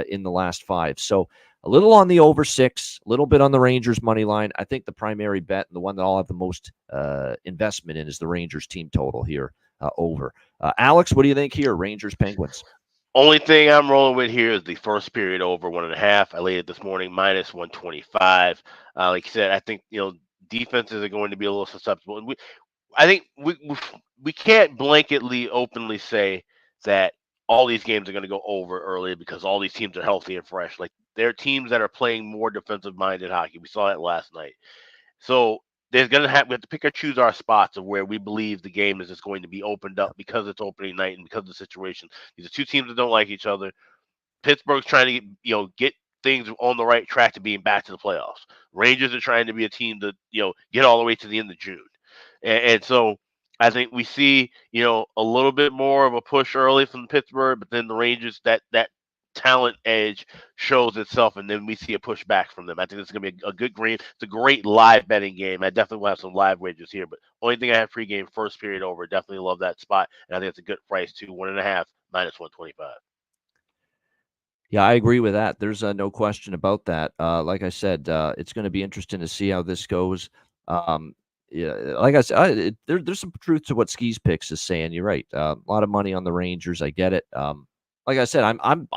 in the last 5. So a little on the over 6, a little bit on the Rangers money line. I think the primary bet and the one that I'll have the most investment in is the Rangers team total here over. Alex, what do you think here? Rangers Penguins. Only thing I'm rolling with here is the first period over 1.5. I laid it this morning minus 125. Like you said, I think defenses are going to be a little susceptible, and I think we can't blanketly openly say that all these games are going to go over early because all these teams are healthy and fresh. Like there are teams that are playing more defensive-minded hockey. We saw that last night. So we have to pick or choose our spots of where we believe the game is just going to be opened up because it's opening night and because of the situation. These are 2 teams that don't like each other. Pittsburgh's trying to get things on the right track to being back to the playoffs. Rangers are trying to be a team to get all the way to the end of June, and so I think we see a little bit more of a push early from Pittsburgh, but then the Rangers that talent edge shows itself, and then we see a push back from them. I think it's going to be a good game. It's a great live betting game. I definitely will have some live wagers here, but only thing I have pregame first period over. Definitely love that spot, and I think it's a good price too. 1.5 minus 125. Yeah, I agree with that. There's no question about that. Like I said, it's going to be interesting to see how this goes. Yeah, like I said, there's some truth to what Skis Picks is saying. You're right. A lot of money on the Rangers. I get it. Like I said, I'm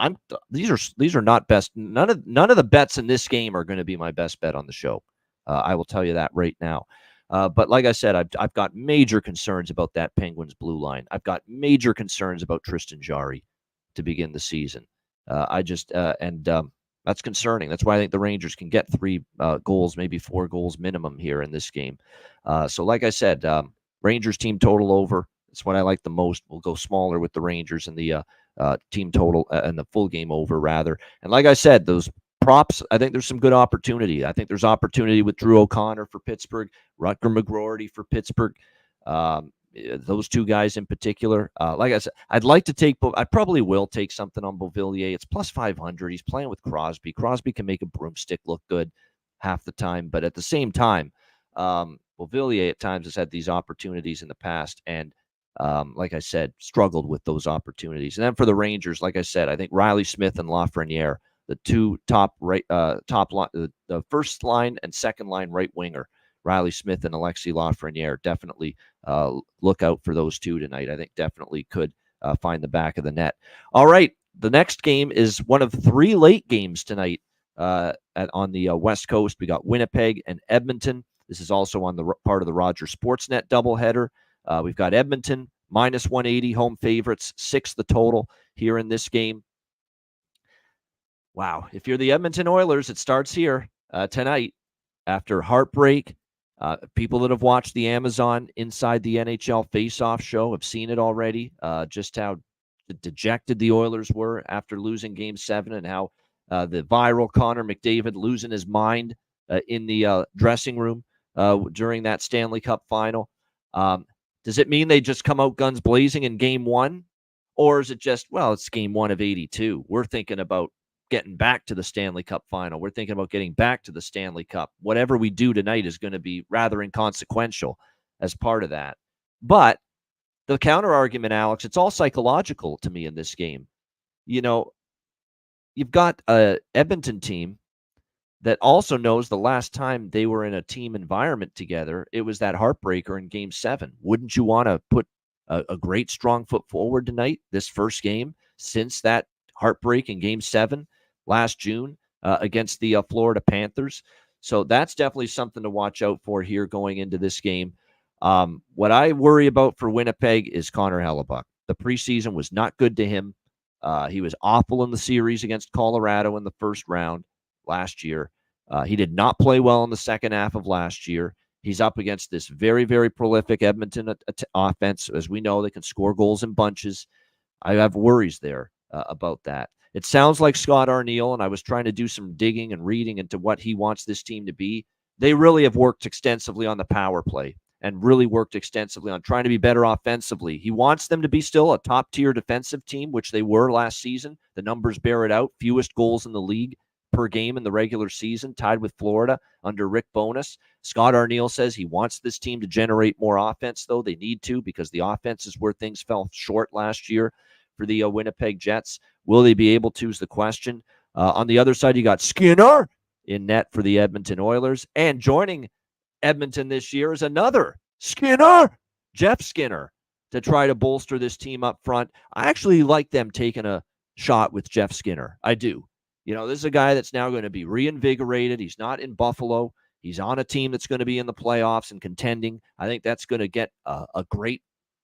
these are not best. None of the bets in this game are going to be my best bet on the show. I will tell you that right now. But like I said, I've got major concerns about that Penguins blue line. I've got major concerns about Tristan Jarry to begin the season. That's concerning. That's why I think the Rangers can get 3 goals, maybe 4 goals minimum here in this game. So like I said, Rangers team total over. That's what I like the most. We'll go smaller with the Rangers and the team total and the full game over rather. And like I said, those props, I think there's some good opportunity. I think there's opportunity with Drew O'Connor for Pittsburgh, Rutger McGroarty for Pittsburgh. Those 2 guys in particular. Like I said, I probably will take something on Beauvillier. It's plus 500. He's playing with Crosby. Crosby can make a broomstick look good half the time, but at the same time, Beauvillier at times has had these opportunities in the past, and like I said, struggled with those opportunities. And then for the Rangers, like I said, I think Riley Smith and Lafreniere, the 2 top line, the first line and second line right winger, Riley Smith and Alexis Lafreniere, definitely look out for those 2 tonight. I think definitely could find the back of the net. All right, the next game is one of 3 late games tonight on the West Coast. We got Winnipeg and Edmonton. This is also on the part of the Rogers Sportsnet doubleheader. We've got Edmonton minus 180 home favorites, 6 the total here in this game. Wow. If you're the Edmonton Oilers, it starts here tonight after heartbreak. People that have watched the Amazon Inside the NHL Face-Off show have seen it already, just how dejected the Oilers were after losing Game 7 and how the viral Connor McDavid losing his mind in the dressing room during that Stanley Cup final. Does it mean they just come out guns blazing in Game 1? Or is it just, well, it's Game 1 of 82. We're thinking about getting back to the Stanley Cup final. We're thinking about getting back to the Stanley Cup. Whatever we do tonight is going to be rather inconsequential as part of that. But the counter argument, Alex, it's all psychological to me in this game. You've got a Edmonton team that also knows the last time they were in a team environment together, it was that heartbreaker in Game 7. Wouldn't you want to put a great strong foot forward tonight, this first game, since that heartbreak in Game 7 last June against the Florida Panthers? So that's definitely something to watch out for here going into this game. What I worry about for Winnipeg is Connor Hellebuck. The preseason was not good to him. He was awful in the series against Colorado in the first round last year. He did not play well in the second half of last year. He's up against this very, very prolific Edmonton offense. As we know, they can score goals in bunches. I have worries there about that. It sounds like Scott Arniel, and I was trying to do some digging and reading into what he wants this team to be. They really have worked extensively on the power play and really worked extensively on trying to be better offensively. He wants them to be still a top-tier defensive team, which they were last season. The numbers bear it out. Fewest goals in the league per game in the regular season, tied with Florida under Rick Bowness. Scott Arniel says he wants this team to generate more offense, though. They need to, because the offense is where things fell short last year for the Winnipeg Jets. Will they be able to is the question. On the other side, you got Skinner in net for the Edmonton Oilers. And joining Edmonton this year is another Skinner, Jeff Skinner, to try to bolster this team up front. I actually like them taking a shot with Jeff Skinner. I do. You know, this is a guy that's now going to be reinvigorated. He's not in Buffalo. He's on a team that's going to be in the playoffs and contending. I think that's going to get a great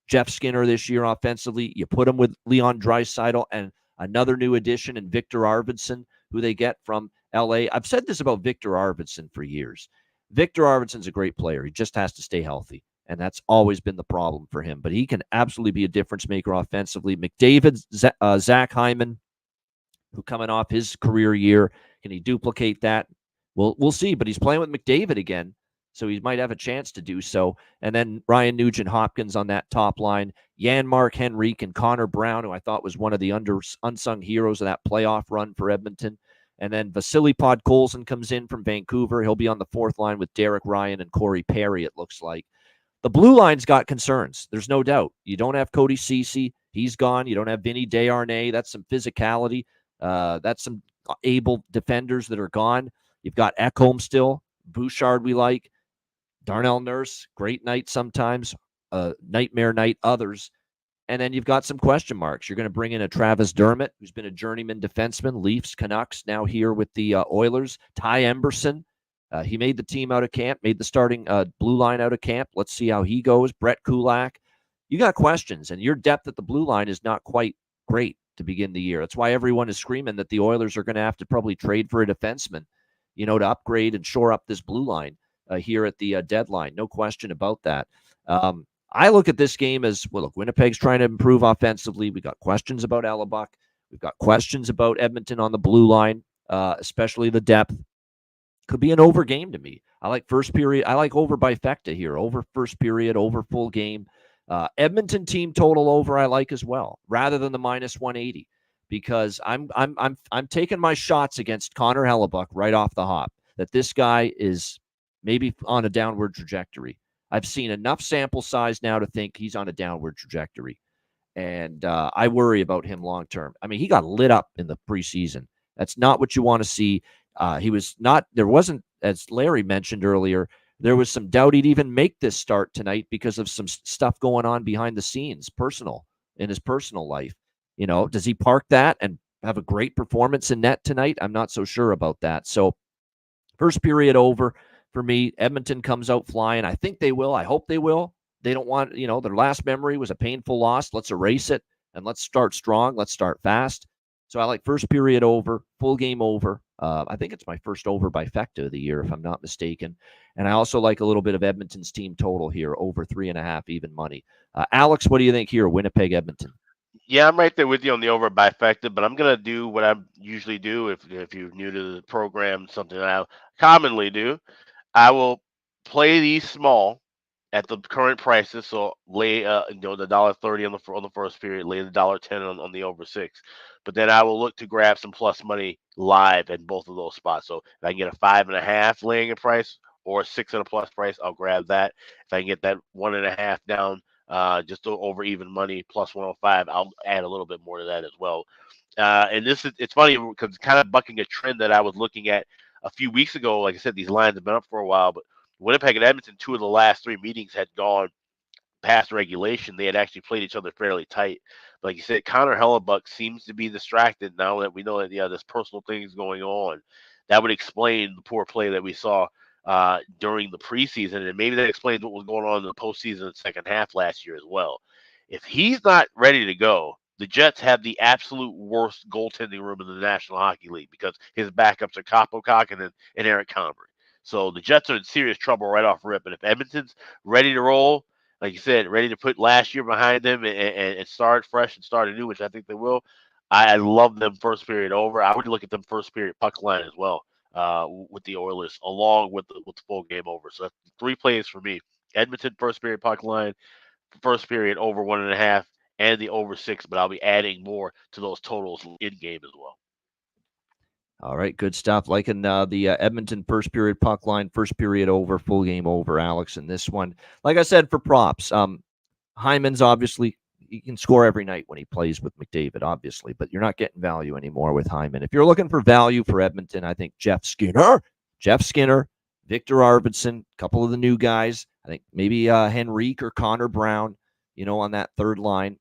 Jeff Skinner this year offensively. You put him with Leon Draisaitl and another new addition in Victor Arvidsson, who they get from LA. I've said this about Victor Arvidsson for years. Victor Arvidsson's a great player. He just has to stay healthy, and that's always been the problem for him. But he can absolutely be a difference maker offensively. McDavid, Zach Hyman, who coming off his career year, can he duplicate that? We'll see. But he's playing with McDavid again, so he might have a chance to do so. And then Ryan Nugent-Hopkins on that top line. Jan-Mark Henrique and Connor Brown, who I thought was one of the unsung heroes of that playoff run for Edmonton. And then Vasily Podkolzin comes in from Vancouver. He'll be on the fourth line with Derek Ryan and Corey Perry, it looks like. The blue line's got concerns. There's no doubt. You don't have Cody Ceci. He's gone. You don't have Vinny Desharnais. That's some physicality. That's some able defenders that are gone. You've got Ekholm still. Bouchard we like. Darnell Nurse, great night sometimes. Nightmare night others. And then you've got some question marks. You're going to bring in a Travis Dermott, who's been a journeyman defenseman, Leafs, Canucks, now here with the Oilers. Ty Emberson, he made the team out of camp, made the starting blue line out of camp. Let's see how he goes. Brett Kulak. You got questions, and your depth at the blue line is not quite great to begin the year. That's why everyone is screaming that the Oilers are going to have to probably trade for a defenseman, you know, to upgrade and shore up this blue line here at the deadline. No question about that. I look at this game as, well, look, Winnipeg's trying to improve offensively. We got questions about Hellebuck. We've got questions about Edmonton on the blue line, especially the depth. Could be an over game to me. I like first period. I like over bifecta here. Over first period, over full game. Edmonton team total over I like as well, rather than the minus 180, because I'm taking my shots against Connor Hellebuck right off the hop, that this guy is maybe on a downward trajectory. I've seen enough sample size now to think he's on a downward trajectory. And I worry about him long term. I mean, he got lit up in the preseason. That's not what you want to see. There wasn't, as Larry mentioned earlier, there was some doubt he'd even make this start tonight because of some stuff going on behind the scenes, in his personal life. You know, does he park that and have a great performance in net tonight? I'm not so sure about that. So first period over. For me, Edmonton comes out flying. I think they will. I hope they will. They don't want, their last memory was a painful loss. Let's erase it, and let's start strong. Let's start fast. So I like first period over, full game over. I think it's my first over bifecta of the year, if I'm not mistaken. And I also like a little bit of Edmonton's team total here, over 3.5 even money. Alex, what do you think here, Winnipeg, Edmonton? Yeah, I'm right there with you on the over bifecta, but I'm going to do what I usually do if you're new to the program, something that I commonly do. I will play these small at the current prices. So lay the $1.30 on the first period, lay the $1.10 on the over 6. But then I will look to grab some plus money live at both of those spots. So if I can get a 5.5 laying a price or a 6 at a plus price, I'll grab that. If I can get that 1.5 down, just over even money plus 105, I'll add a little bit more to that as well. And it's funny because it's kind of bucking a trend that I was looking at a few weeks ago, like I said, these lines have been up for a while, but Winnipeg and Edmonton, 2 of the last 3 meetings had gone past regulation. They had actually played each other fairly tight. But like you said, Connor Hellebuck seems to be distracted now that we know that there's personal things going on. That would explain the poor play that we saw during the preseason, and maybe that explains what was going on in the postseason and second half last year as well. If he's not ready to go, the Jets have the absolute worst goaltending room in the National Hockey League because his backups are Kaapo Kahkonen and Eric Comrie. So the Jets are in serious trouble right off rip. And if Edmonton's ready to roll, like you said, ready to put last year behind them and start fresh and start anew, which I think they will, I love them first period over. I would look at them first period puck line as well with the Oilers, along with the full game over. So that's 3 plays for me: Edmonton first period puck line, first period over 1.5, and the over 6. But I'll be adding more to those totals in game as well. All right, good stuff. Liking the Edmonton first period puck line, first period over, full game over, Alex. And this one, like I said, for props, Hyman's obviously, he can score every night when he plays with McDavid, obviously, but you're not getting value anymore with Hyman. If you're looking for value for Edmonton, I think Jeff Skinner, Victor Arvidsson, a couple of the new guys. I think maybe Henrique or Connor Brown, on that third line,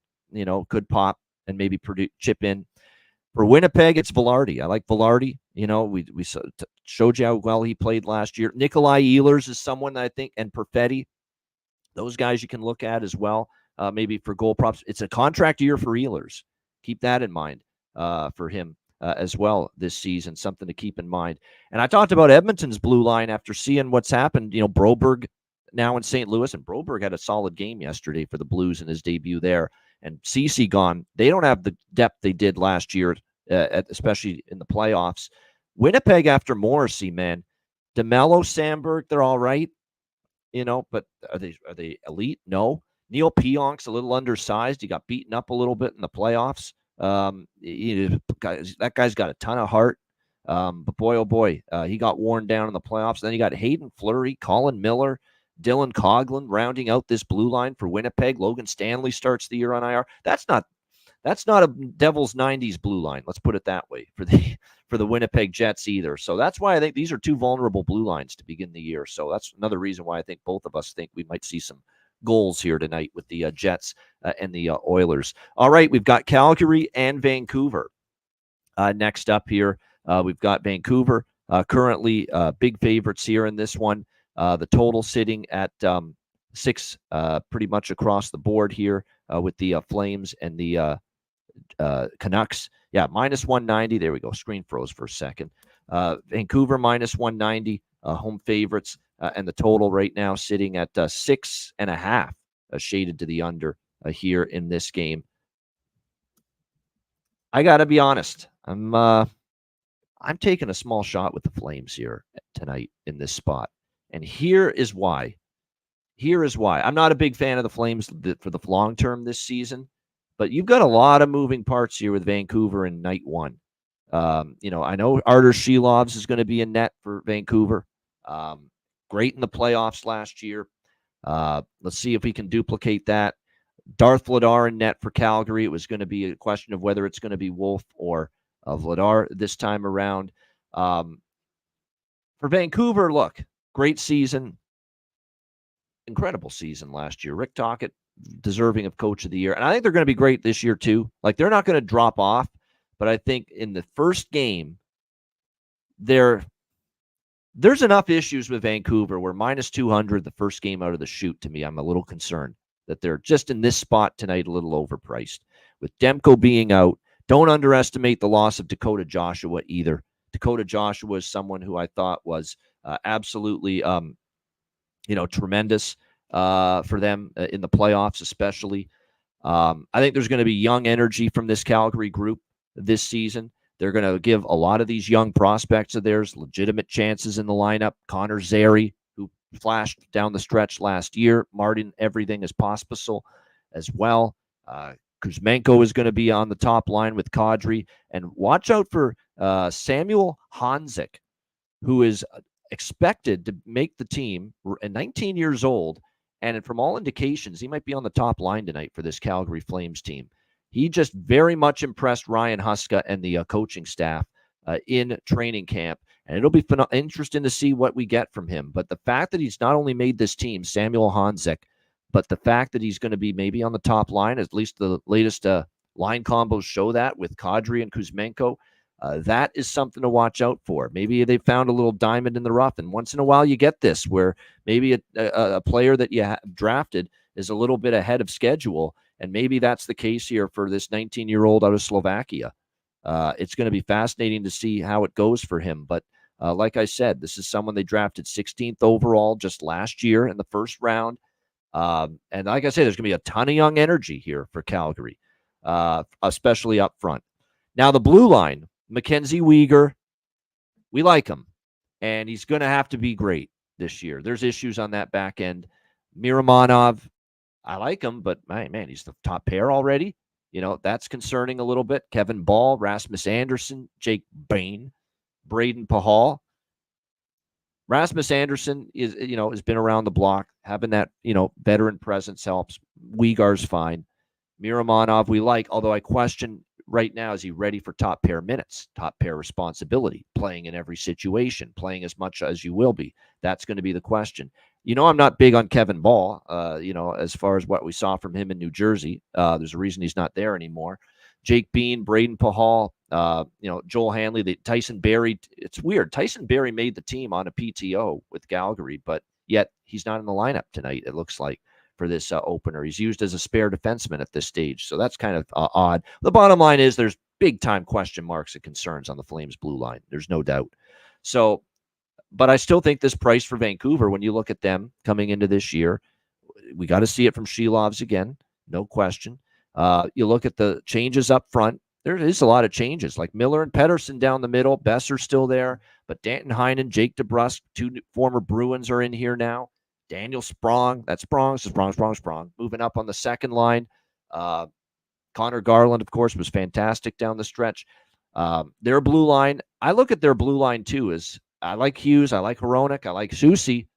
could pop and maybe chip in. For Winnipeg, it's Velarde. I like Velarde. We showed you how well he played last year. Nikolai Ehlers is someone that I think, and Perfetti, those guys you can look at as well. Maybe for goal props. It's a contract year for Ehlers. Keep that in mind for him as well this season, something to keep in mind. And I talked about Edmonton's blue line after seeing what's happened. Broberg now in St. Louis, and Broberg had a solid game yesterday for the Blues in his debut there. And Ceci gone. They don't have the depth they did last year, especially in the playoffs. Winnipeg after Morrissey, man. DeMello, Sandberg, they're all right, but are they elite? No. Neil Pionk's a little undersized. He got beaten up a little bit in the playoffs. That guy's got a ton of heart. But boy, oh boy, he got worn down in the playoffs. Then you got Hayden Fleury, Colin Miller, Dylan Coghlan rounding out this blue line for Winnipeg. Logan Stanley starts the year on IR. That's not a Devils 90s blue line. Let's put it that way for the Winnipeg Jets either. So that's why I think these are 2 vulnerable blue lines to begin the year. So that's another reason why I think both of us think we might see some goals here tonight with the Jets and the Oilers. All right, we've got Calgary and Vancouver. Next up here, we've got Vancouver currently big favorites here in this one. The total sitting at 6 pretty much across the board here with the Flames and the Canucks. Yeah, minus 190. There we go. Screen froze for a second. Vancouver minus 190, home favorites. And the total right now sitting at 6.5, shaded to the under here in this game. I got to be honest. I'm taking a small shot with the Flames here tonight in this spot. And here is why. I'm not a big fan of the Flames for the long term this season, but you've got a lot of moving parts here with Vancouver in night one. I know Artur Shilovs is going to be in net for Vancouver. Great in the playoffs last year. Let's see if we can duplicate that. Darth Vladar in net for Calgary. It was going to be a question of whether it's going to be Wolf or Vladar this time around. For Vancouver, look, great season. Incredible season last year. Rick Tocchet, deserving of Coach of the Year. And I think they're going to be great this year too. Like, they're not going to drop off, but I think in the first game, there's enough issues with Vancouver where minus 200 the first game out of the chute, to me, I'm a little concerned that they're just in this spot tonight a little overpriced. With Demko being out, don't underestimate the loss of Dakota Joshua either. Dakota Joshua is someone who I thought was absolutely tremendous for them in the playoffs especially. I think there's going to be young energy from this Calgary group this season. They're going to give a lot of these young prospects of theirs legitimate chances in the lineup. Connor Zary, who flashed down the stretch last year. Martin Everything is Pospisil as well. Kuzmenko is going to be on the top line with Kadri. And watch out for Samuel Hanzik, who is expected to make the team at 19 years old. And from all indications, he might be on the top line tonight for this Calgary Flames team. He just very much impressed Ryan Huska and the coaching staff in training camp. And it'll be interesting to see what we get from him. But the fact that he's not only made this team, Samuel Hanzik, but the fact that he's going to be maybe on the top line, at least the latest line combos show that with Kadri and Kuzmenko, that is something to watch out for. Maybe they found a little diamond in the rough. And once in a while you get this where maybe a player that you drafted is a little bit ahead of schedule. And maybe that's the case here for this 19-year-old out of Slovakia. It's going to be fascinating to see how it goes for him. But like I said, this is someone they drafted 16th overall just last year in the first round. And like I say, there's going to be a ton of young energy here for Calgary, especially up front. Now, the blue line, Mackenzie Weegar, we like him, and he's going to have to be great this year. There's issues on that back end. Miramonov, I like him, but man, he's the top pair already. That's concerning a little bit. Kevin Ball, Rasmus Anderson, Jake Bain, Braden Pahal. Rasmus Anderson has been around the block. Having that, veteran presence helps. Weegar's fine. Miramonov we like, although I question right now, is he ready for top pair minutes, top pair responsibility, playing in every situation, playing as much as you will be? That's going to be the question. I'm not big on Kevin Ball, as far as what we saw from him in New Jersey. There's a reason he's not there anymore. Jake Bean, Braden Pahal, Joel Hanley, Tyson Barrie. It's weird. Tyson Barrie made the team on a PTO with Calgary, but yet he's not in the lineup tonight, it looks like, for this opener. He's used as a spare defenseman at this stage, so that's kind of odd. The bottom line is there's big-time question marks and concerns on the Flames blue line. There's no doubt. So, but I still think this price for Vancouver, when you look at them coming into this year, we got to see it from Shelovs again, no question. You look at the changes up front, there is a lot of changes, like Miller and Pettersson down the middle. Besser's still there, but Danton Heinen, Jake DeBrusk, two former Bruins are in here now. Daniel Sprong, that's Sprong, moving up on the second line. Connor Garland, of course, was fantastic down the stretch. Their blue line, I look at their blue line too, as I like Hughes, I like Hronek, I like Soucy.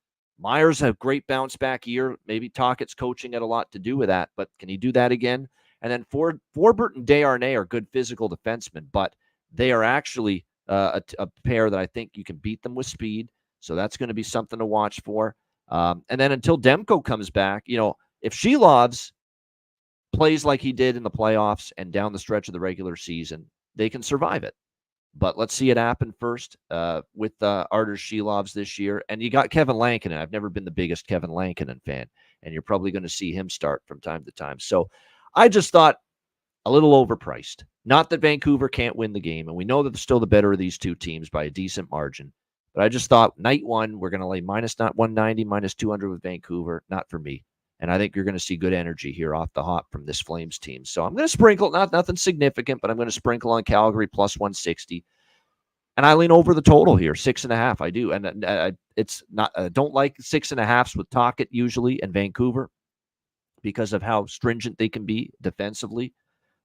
Myers had a great bounce back year. Maybe Tockett's coaching had a lot to do with that, but can he do that again? And then Forbert and Desharnais are good physical defensemen, but they are actually a pair that I think you can beat them with speed. So that's going to be something to watch for. And then until Demko comes back, if Shelovs plays like he did in the playoffs and down the stretch of the regular season, they can survive it. But let's see it happen first with Arturs Shelovs this year. And you got Kevin Lankinen. I've never been the biggest Kevin Lankinen fan, and you're probably going to see him start from time to time. So I just thought a little overpriced. Not that Vancouver can't win the game, and we know that they're still the better of these two teams by a decent margin. But I just thought night one, we're going to lay minus not 190, minus 200 with Vancouver. Not for me. And I think you're going to see good energy here off the hop from this Flames team. So I'm going to sprinkle, nothing significant, but I'm going to sprinkle on Calgary plus 160. And I lean over the total here, 6.5. I do. And it's not, I don't like 6.5s with Tocchet usually in Vancouver because of how stringent they can be defensively.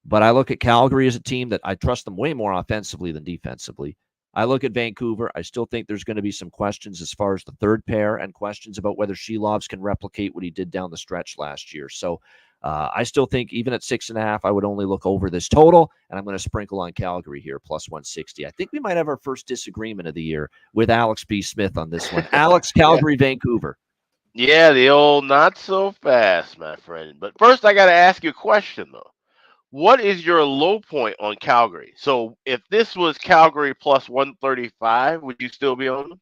But I look at Calgary as a team that I trust them way more offensively than defensively. I look at Vancouver. I still think there's going to be some questions as far as the third pair and questions about whether Shelovs can replicate what he did down the stretch last year. So I still think even at 6.5, I would only look over this total, and I'm going to sprinkle on Calgary here, plus 160. I think we might have our first disagreement of the year with Alex B. Smith on this one. Alex, Calgary, Vancouver. Yeah, the old not so fast, my friend. But first, I got to ask you a question, though. What is your low point on Calgary? So if this was Calgary plus 135, would you still be on them?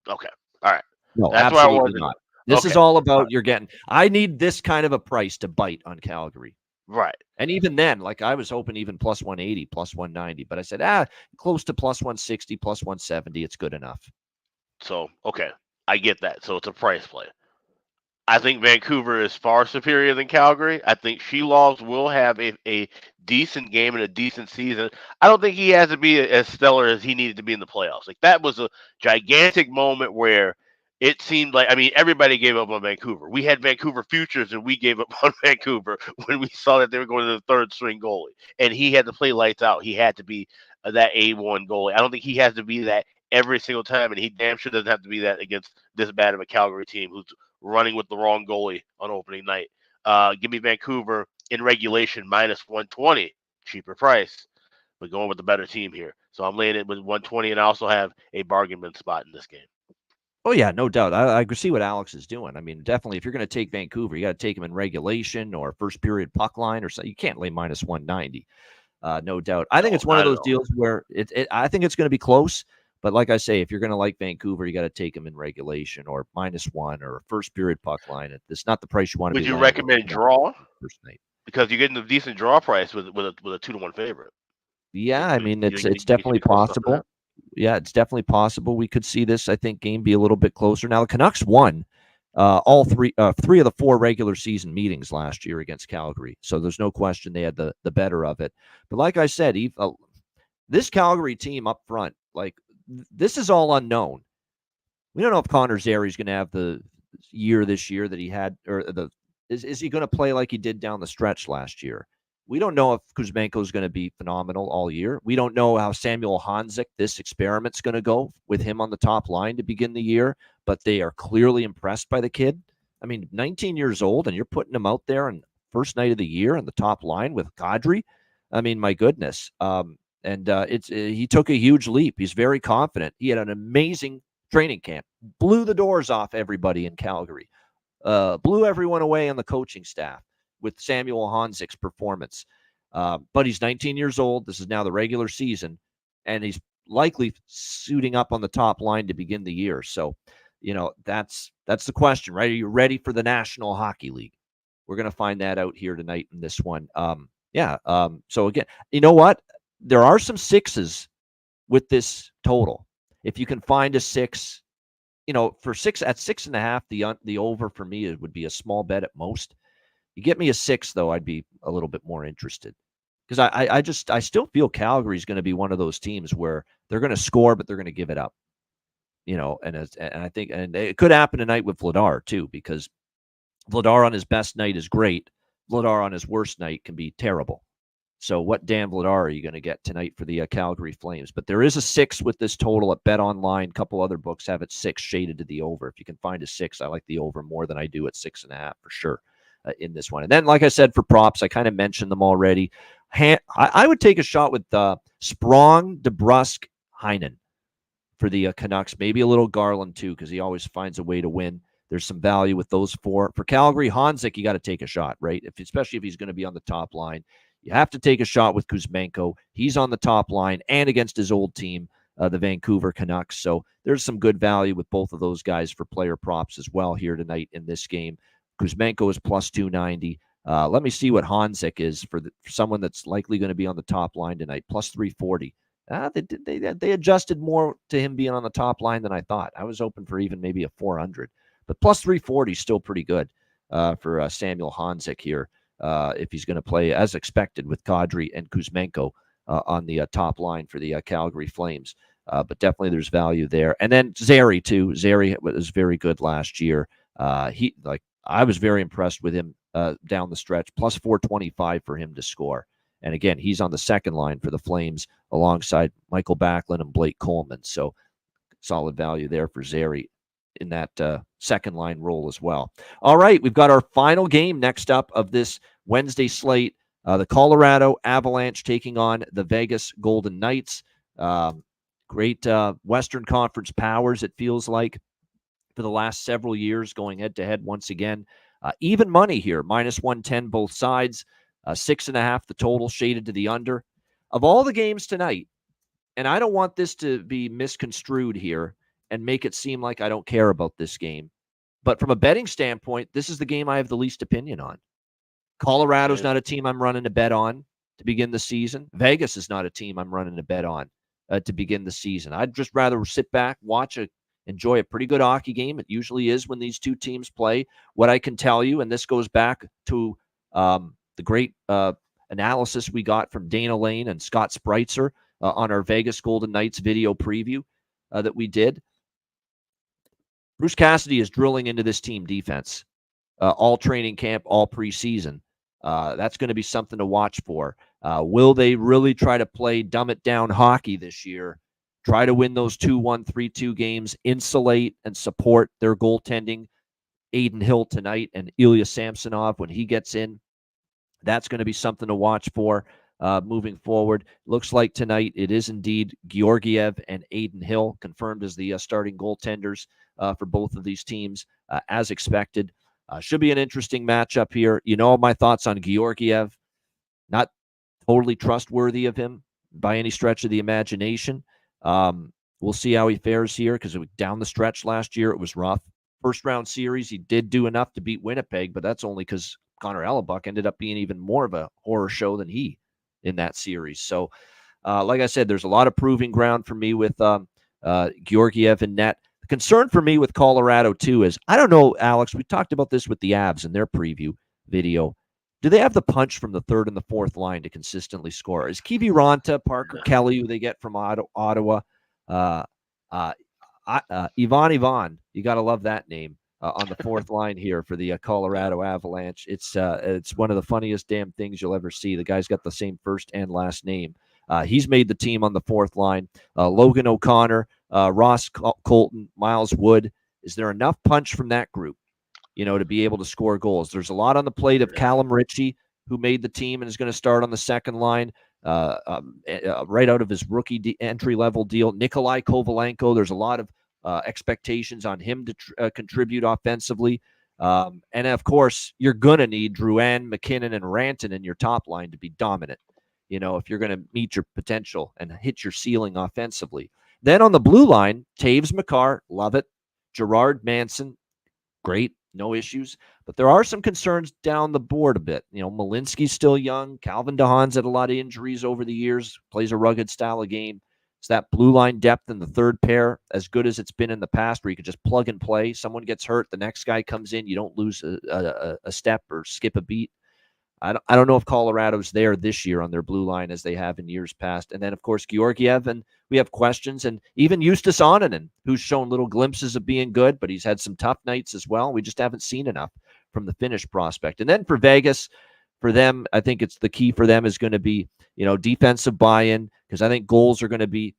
Okay. All right. No, That's absolutely not. This is Okay. all about you're getting. I need this kind of a price to bite on Calgary. Right. And even then, like I was hoping even plus 180, plus 190. But I said, close to plus 160, plus 170. It's good enough. So, okay. I get that. So it's a price play. I think Vancouver is far superior than Calgary. I think Shelovs will have a decent game and a decent season. I don't think he has to be as stellar as he needed to be in the playoffs. Like, that was a gigantic moment where it seemed like, I mean, everybody gave up on Vancouver. We had Vancouver futures and we gave up on Vancouver when we saw that they were going to the third string goalie. And he had to play lights out. He had to be that A1 goalie. I don't think he has to be that every single time, and he damn sure doesn't have to be that against this bad of a Calgary team who's running with the wrong goalie on opening night. Give me Vancouver in regulation minus 120, cheaper price. but going with the better team here. So I'm laying it with 120, and I also have a bargain bin spot in this game. Oh, yeah, no doubt. I see what Alex is doing. I mean, definitely, if you're going to take Vancouver, you got to take them in regulation or first period puck line or something. You can't lay minus 190. No doubt. I think it's one of those deals where I think it's going to be close. But like I say, if you're going to like Vancouver, you got to take them in regulation or -1 or a first period puck line. It's not the price you want to be. Would you recommend draw? First night. Because you're getting a decent draw price with a 2-1 favorite. Yeah, I mean, it's definitely possible. Yeah, it's definitely possible. We could see this, I think, game be a little bit closer. Now, the Canucks won all three of the 4 regular season meetings last year against Calgary. So there's no question they had the better of it. But like I said, this Calgary team up front, like, this is all unknown. We don't know if Connor Zary is going to have the year this year that he had, or is he going to play like he did down the stretch last year? We don't know if Kuzmenko is going to be phenomenal all year. We don't know how Samuel Honzik, this experiment's going to go with him on the top line to begin the year, but they are clearly impressed by the kid. I mean, 19 years old, and you're putting him out there on first night of the year on the top line with Kadri. I mean, my goodness. He took a huge leap. He's very confident. He had an amazing training camp, blew the doors off everybody in Calgary, blew everyone away on the coaching staff with Samuel Honzik's performance. But he's 19 years old. This is now the regular season, and he's likely suiting up on the top line to begin the year. So, that's the question, right? Are you ready for the National Hockey League? We're going to find that out here tonight in this one. So again, you know what? There are some 6s with this total. If you can find a 6, for 6 at 6.5, the over for me, it would be a small bet at most. You get me a 6, though, I'd be a little bit more interested, because I still feel Calgary is going to be one of those teams where they're going to score, but they're going to give it up. And I think, and it could happen tonight with Vladar too, because Vladar on his best night is great. Vladar on his worst night can be terrible. So what Dan Vladar are you going to get tonight for the Calgary Flames? But there is a 6 with this total at Bet Online. A couple other books have it 6 shaded to the over. If you can find a 6, I like the over more than I do at 6.5 for sure. In this one. And then, like I said, for props, I kind of mentioned them already. I would take a shot with Sprong, DeBrusk, Heinen for the Canucks. Maybe a little Garland, too, because he always finds a way to win. There's some value with those 4. For Calgary, Honzik, you got to take a shot, right? Especially if he's going to be on the top line. You have to take a shot with Kuzmenko. He's on the top line and against his old team, the Vancouver Canucks. So there's some good value with both of those guys for player props as well here tonight in this game. Kuzmenko is plus 290. Let me see what Honzik is for someone that's likely going to be on the top line tonight, plus 340. They adjusted more to him being on the top line than I thought. I was open for even maybe a 400, but plus 340 is still pretty good for Samuel Honzik here if he's going to play as expected with Kadri and Kuzmenko on the top line for the Calgary Flames. But definitely there's value there. And then Zary too. Zary was very good last year. I was very impressed with him down the stretch, plus 425 for him to score. And again, he's on the second line for the Flames alongside Michael Backlund and Blake Coleman. So solid value there for Zary in that second line role as well. All right, we've got our final game next up of this Wednesday slate. The Colorado Avalanche taking on the Vegas Golden Knights. Great Western Conference powers, it feels like, for the last several years, going head-to-head once again. Even money here, minus 110 both sides, 6.5 the total, shaded to the under. Of all the games tonight, and I don't want this to be misconstrued here and make it seem like I don't care about this game, but from a betting standpoint, this is the game I have the least opinion on. Colorado's not a team I'm running a bet on to begin the season. Vegas is not a team I'm running a bet on to begin the season. I'd just rather sit back, enjoy a pretty good hockey game. It usually is when these two teams play. What I can tell you, and this goes back to the great analysis we got from Dana Lane and Scott Spreitzer on our Vegas Golden Knights video preview that we did. Bruce Cassidy is drilling into this team defense all training camp, all preseason. That's going to be something to watch for. Will they really try to play dumb it down hockey this year? Try to win those 2-1, 3-2 games, insulate and support their goaltending, Aiden Hill tonight and Ilya Samsonov when he gets in. That's going to be something to watch for. moving forward. Looks like tonight it is indeed Georgiev and Aiden Hill confirmed as the starting goaltenders for both of these teams, as expected. Should be an interesting matchup here. You know my thoughts on Georgiev. Not totally trustworthy of him by any stretch of the imagination. We'll see how he fares here because down the stretch last year, it was rough. First round series, he did do enough to beat Winnipeg, but that's only because Connor Hellebuck ended up being even more of a horror show than he in that series. So, like I said, there's a lot of proving ground for me with Georgiev and net. The concern for me with Colorado, too, is I don't know, Alex, we talked about this with the Avs in their preview video. Do they have the punch from the third and the fourth line to consistently score? Is Kiviranta, Parker Kelly, who they get from Ottawa, Ivan, you got to love that name on the fourth line here for the Colorado Avalanche. It's one of the funniest damn things you'll ever see. The guy's got the same first and last name. He's made the team on the fourth line. Logan O'Connor, Ross Colton, Miles Wood. Is there enough punch from that group, to be able to score goals? There's a lot on the plate of Callum Ritchie, who made the team and is going to start on the second line right out of his rookie entry-level deal. Nikolai Kovalenko, there's a lot of expectations on him to contribute offensively. And, of course, you're going to need Drouin, McKinnon, and Ranton in your top line to be dominant, if you're going to meet your potential and hit your ceiling offensively. Then on the blue line, Taves Makar, love it. Gerard Manson, great, no issues. But there are some concerns down the board a bit. Malinsky's still young. Calvin DeHaan's had a lot of injuries over the years, plays a rugged style of game. It's that blue line depth in the third pair, as good as it's been in the past, where you could just plug and play. Someone gets hurt, the next guy comes in. You don't lose a step or skip a beat. I don't know if Colorado's there this year on their blue line as they have in years past. And then, of course, Georgiev, and we have questions. And even Justus Onanen, who's shown little glimpses of being good, but he's had some tough nights as well. We just haven't seen enough from the Finnish prospect. And then for Vegas, for them, I think it's the key for them is going to be, defensive buy-in, because I think goals are going to be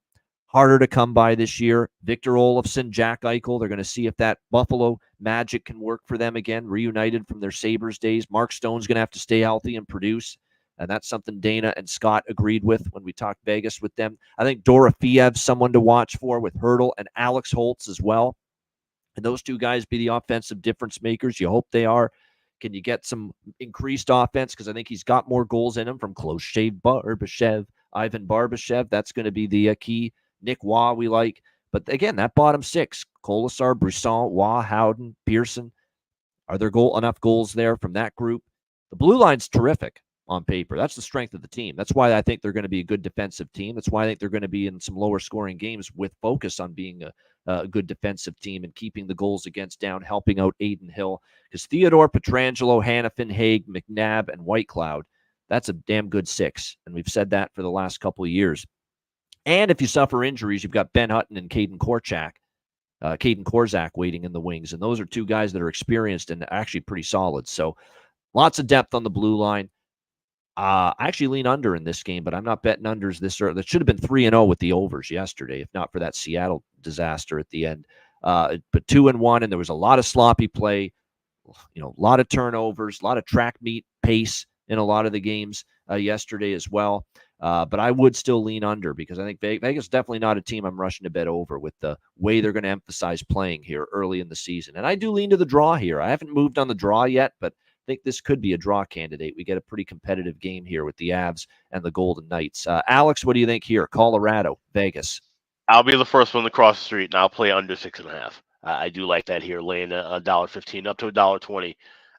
harder to come by this year. Victor Olofsson, Jack Eichel, they're going to see if that Buffalo magic can work for them again, reunited from their Sabres days. Mark Stone's going to have to stay healthy and produce, and that's something Dana and Scott agreed with when we talked Vegas with them. I think Dorofiev's someone to watch for with Hurdle, and Alex Holtz as well. And those two guys be the offensive difference makers. You hope they are. Can you get some increased offense? Because I think he's got more goals in him from Close Shave Barbashev, Ivan Barbashev. That's going to be the key. Nick Waugh we like. But again, that bottom six, Colasar, Brisson, Waugh, Howden, Pearson, are there enough goals there from that group? The blue line's terrific on paper. That's the strength of the team. That's why I think they're going to be a good defensive team. That's why I think they're going to be in some lower scoring games with focus on being a good defensive team and keeping the goals against down, helping out Aiden Hill. Because Theodore, Petrangelo, Hannafin, Haig, McNabb, and Whitecloud, that's a damn good six. And we've said that for the last couple of years. And if you suffer injuries, you've got Ben Hutton and Caden Korzak waiting in the wings. And those are two guys that are experienced and actually pretty solid. So lots of depth on the blue line. I actually lean under in this game, but I'm not betting unders this early. That should have been 3-0 with the overs yesterday, if not for that Seattle disaster at the end. But 2-1, and there was a lot of sloppy play, a lot of turnovers, a lot of track meet pace in a lot of the games yesterday as well. But I would still lean under because I think Vegas is definitely not a team I'm rushing to bet over with the way they're going to emphasize playing here early in the season. And I do lean to the draw here. I haven't moved on the draw yet, but I think this could be a draw candidate. We get a pretty competitive game here with the Avs and the Golden Knights. Alex, what do you think here? Colorado, Vegas. I'll be the first one to cross the street, and I'll play under 6.5. I do like that here, laying $1.15 up to $1.20.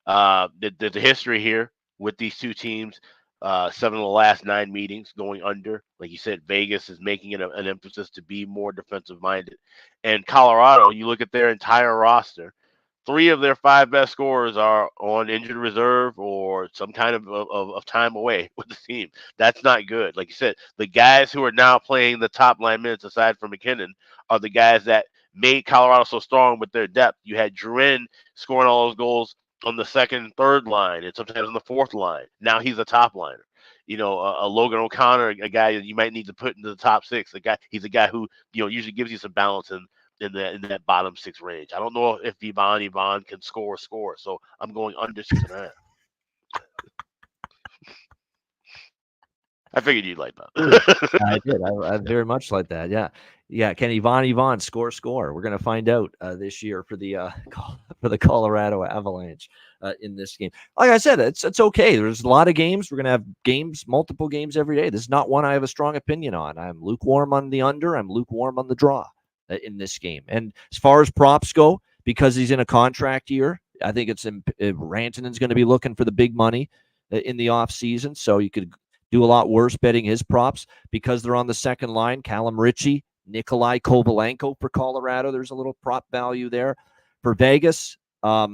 The history here with these two teams, 7 of the last 9 meetings going under. Like you said, Vegas is making it an emphasis to be more defensive minded. And Colorado, you look at their entire roster, 3 of their 5 best scorers are on injured reserve or some kind of time away with the team. That's not good. Like you said, the guys who are now playing the top line minutes aside from McKinnon are the guys that made Colorado so strong with their depth. You had Drouin scoring all those goals on the second and third line and sometimes on the fourth line. Now he's a top liner. A Logan O'Connor, a guy that you might need to put into the top 6. He's a guy who, usually gives you some balance in that bottom 6 range. I don't know if Ivan can score, so I'm going under 6.5. I figured you'd like that. I did. I very much like that. Yeah. Yeah. Can Yvonne score? We're going to find out this year for the Colorado Avalanche in this game. Like I said, it's okay. There's a lot of games. We're going to have multiple games every day. This is not one I have a strong opinion on. I'm lukewarm on the under. I'm lukewarm on the draw in this game. And as far as props go, because he's in a contract year, I think Rantanen's going to be looking for the big money in the offseason. So you could do a lot worse betting his props because they're on the second line. Callum Ritchie, Nikolai Kovalenko for Colorado. There's a little prop value there. For Vegas, I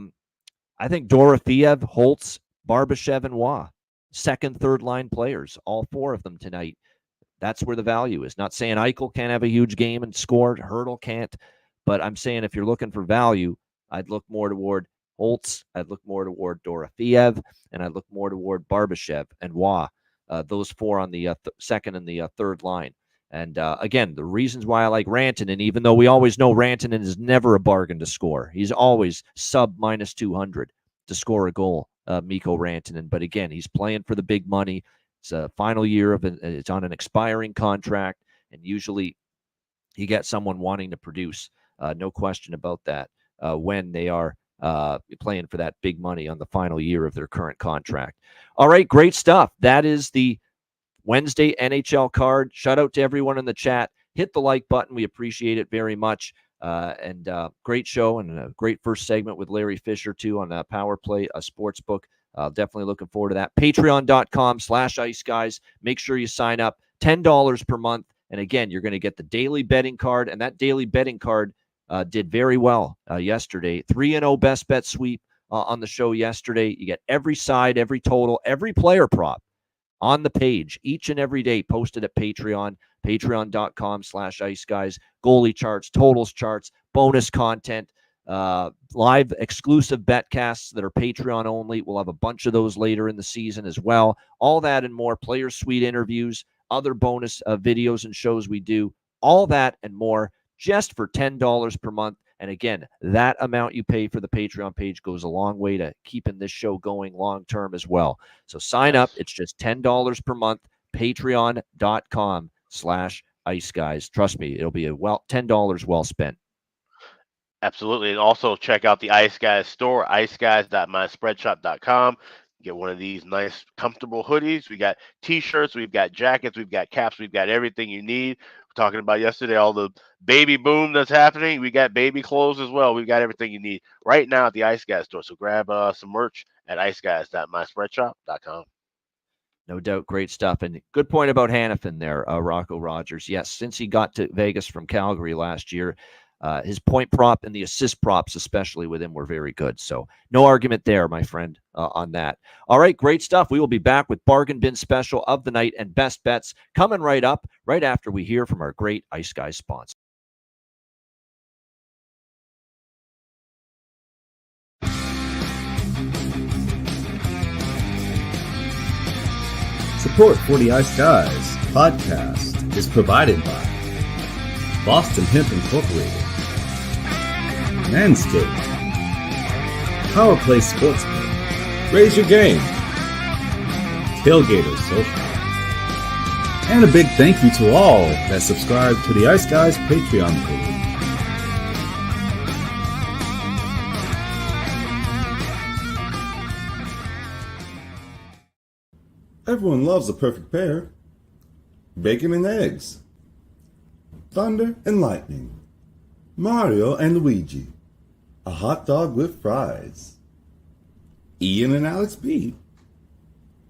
think Dorofeev, Holtz, Barbashev, and Waugh, second, third line players, all four of them tonight. That's where the value is. Not saying Eichel can't have a huge game and score. Hurdle can't. But I'm saying if you're looking for value, I'd look more toward Holtz. I'd look more toward Dorofeev. And I'd look more toward Barbashev and Waugh. Those four on the second and the third line. And again, the reasons why I like Rantanen, even though we always know Rantanen is never a bargain to score. He's always sub minus 200 to score a goal, Mikko Rantanen. But again, he's playing for the big money. It's a final year it's on an expiring contract. And usually he gets someone wanting to produce. No question about that when they are playing for that big money on the final year of their current contract. All right, great stuff. That is the Wednesday NHL card. Shout out to everyone in the chat. Hit the like button. We appreciate it very much. And great show and a great first segment with Larry Fisher, too, on Power Play, a sports book. Definitely looking forward to that. Patreon.com/Ice Guys. Make sure you sign up. $10 per month. And again, you're going to get the daily betting card. And that daily betting card did very well yesterday. 3-0 best bet sweep on the show yesterday. You get every side, every total, every player prop on the page each and every day, posted at Patreon, patreon.com/Ice Guys. Goalie charts, totals charts, bonus content, live exclusive betcasts that are Patreon only. We'll have a bunch of those later in the season as well. All that and more. Player suite interviews, other bonus videos and shows we do. All that and more just for $10 per month. And again, that amount you pay for the Patreon page goes a long way to keeping this show going long term as well. So sign up. It's just $10 per month. Patreon.com/Ice Guys. Trust me, it'll be $10 well spent. Absolutely. And also check out the Ice Guys store, iceguys.myspreadshop.com. Get one of these nice, comfortable hoodies. We got T-shirts, we've got jackets, we've got caps, we've got everything you need. We're talking about yesterday, all the baby boom that's happening. We got baby clothes as well. We've got everything you need right now at the Ice Guys store. So grab some merch at iceguys.myspreadshop.com. No doubt. Great stuff. And good point about Hannafin there, Rocco Rogers. Yes, since he got to Vegas from Calgary last year, his point prop and the assist props, especially with him, were very good. So no argument there, my friend, on that. All right, great stuff. We will be back with Bargain Bin Special of the night and best bets coming right up, right after we hear from our great Ice Guys sponsor. Support for the Ice Guys podcast is provided by Boston Hemp Incorporated, Manscaped, Power Play Sportsbook, Raise Your Game, Tailgater Social, and a big thank you to all that subscribe to the Ice Guys Patreon page. Everyone loves a perfect pair. Bacon and eggs. Thunder and lightning. Mario and Luigi. A hot dog with fries. Ian and Alex B.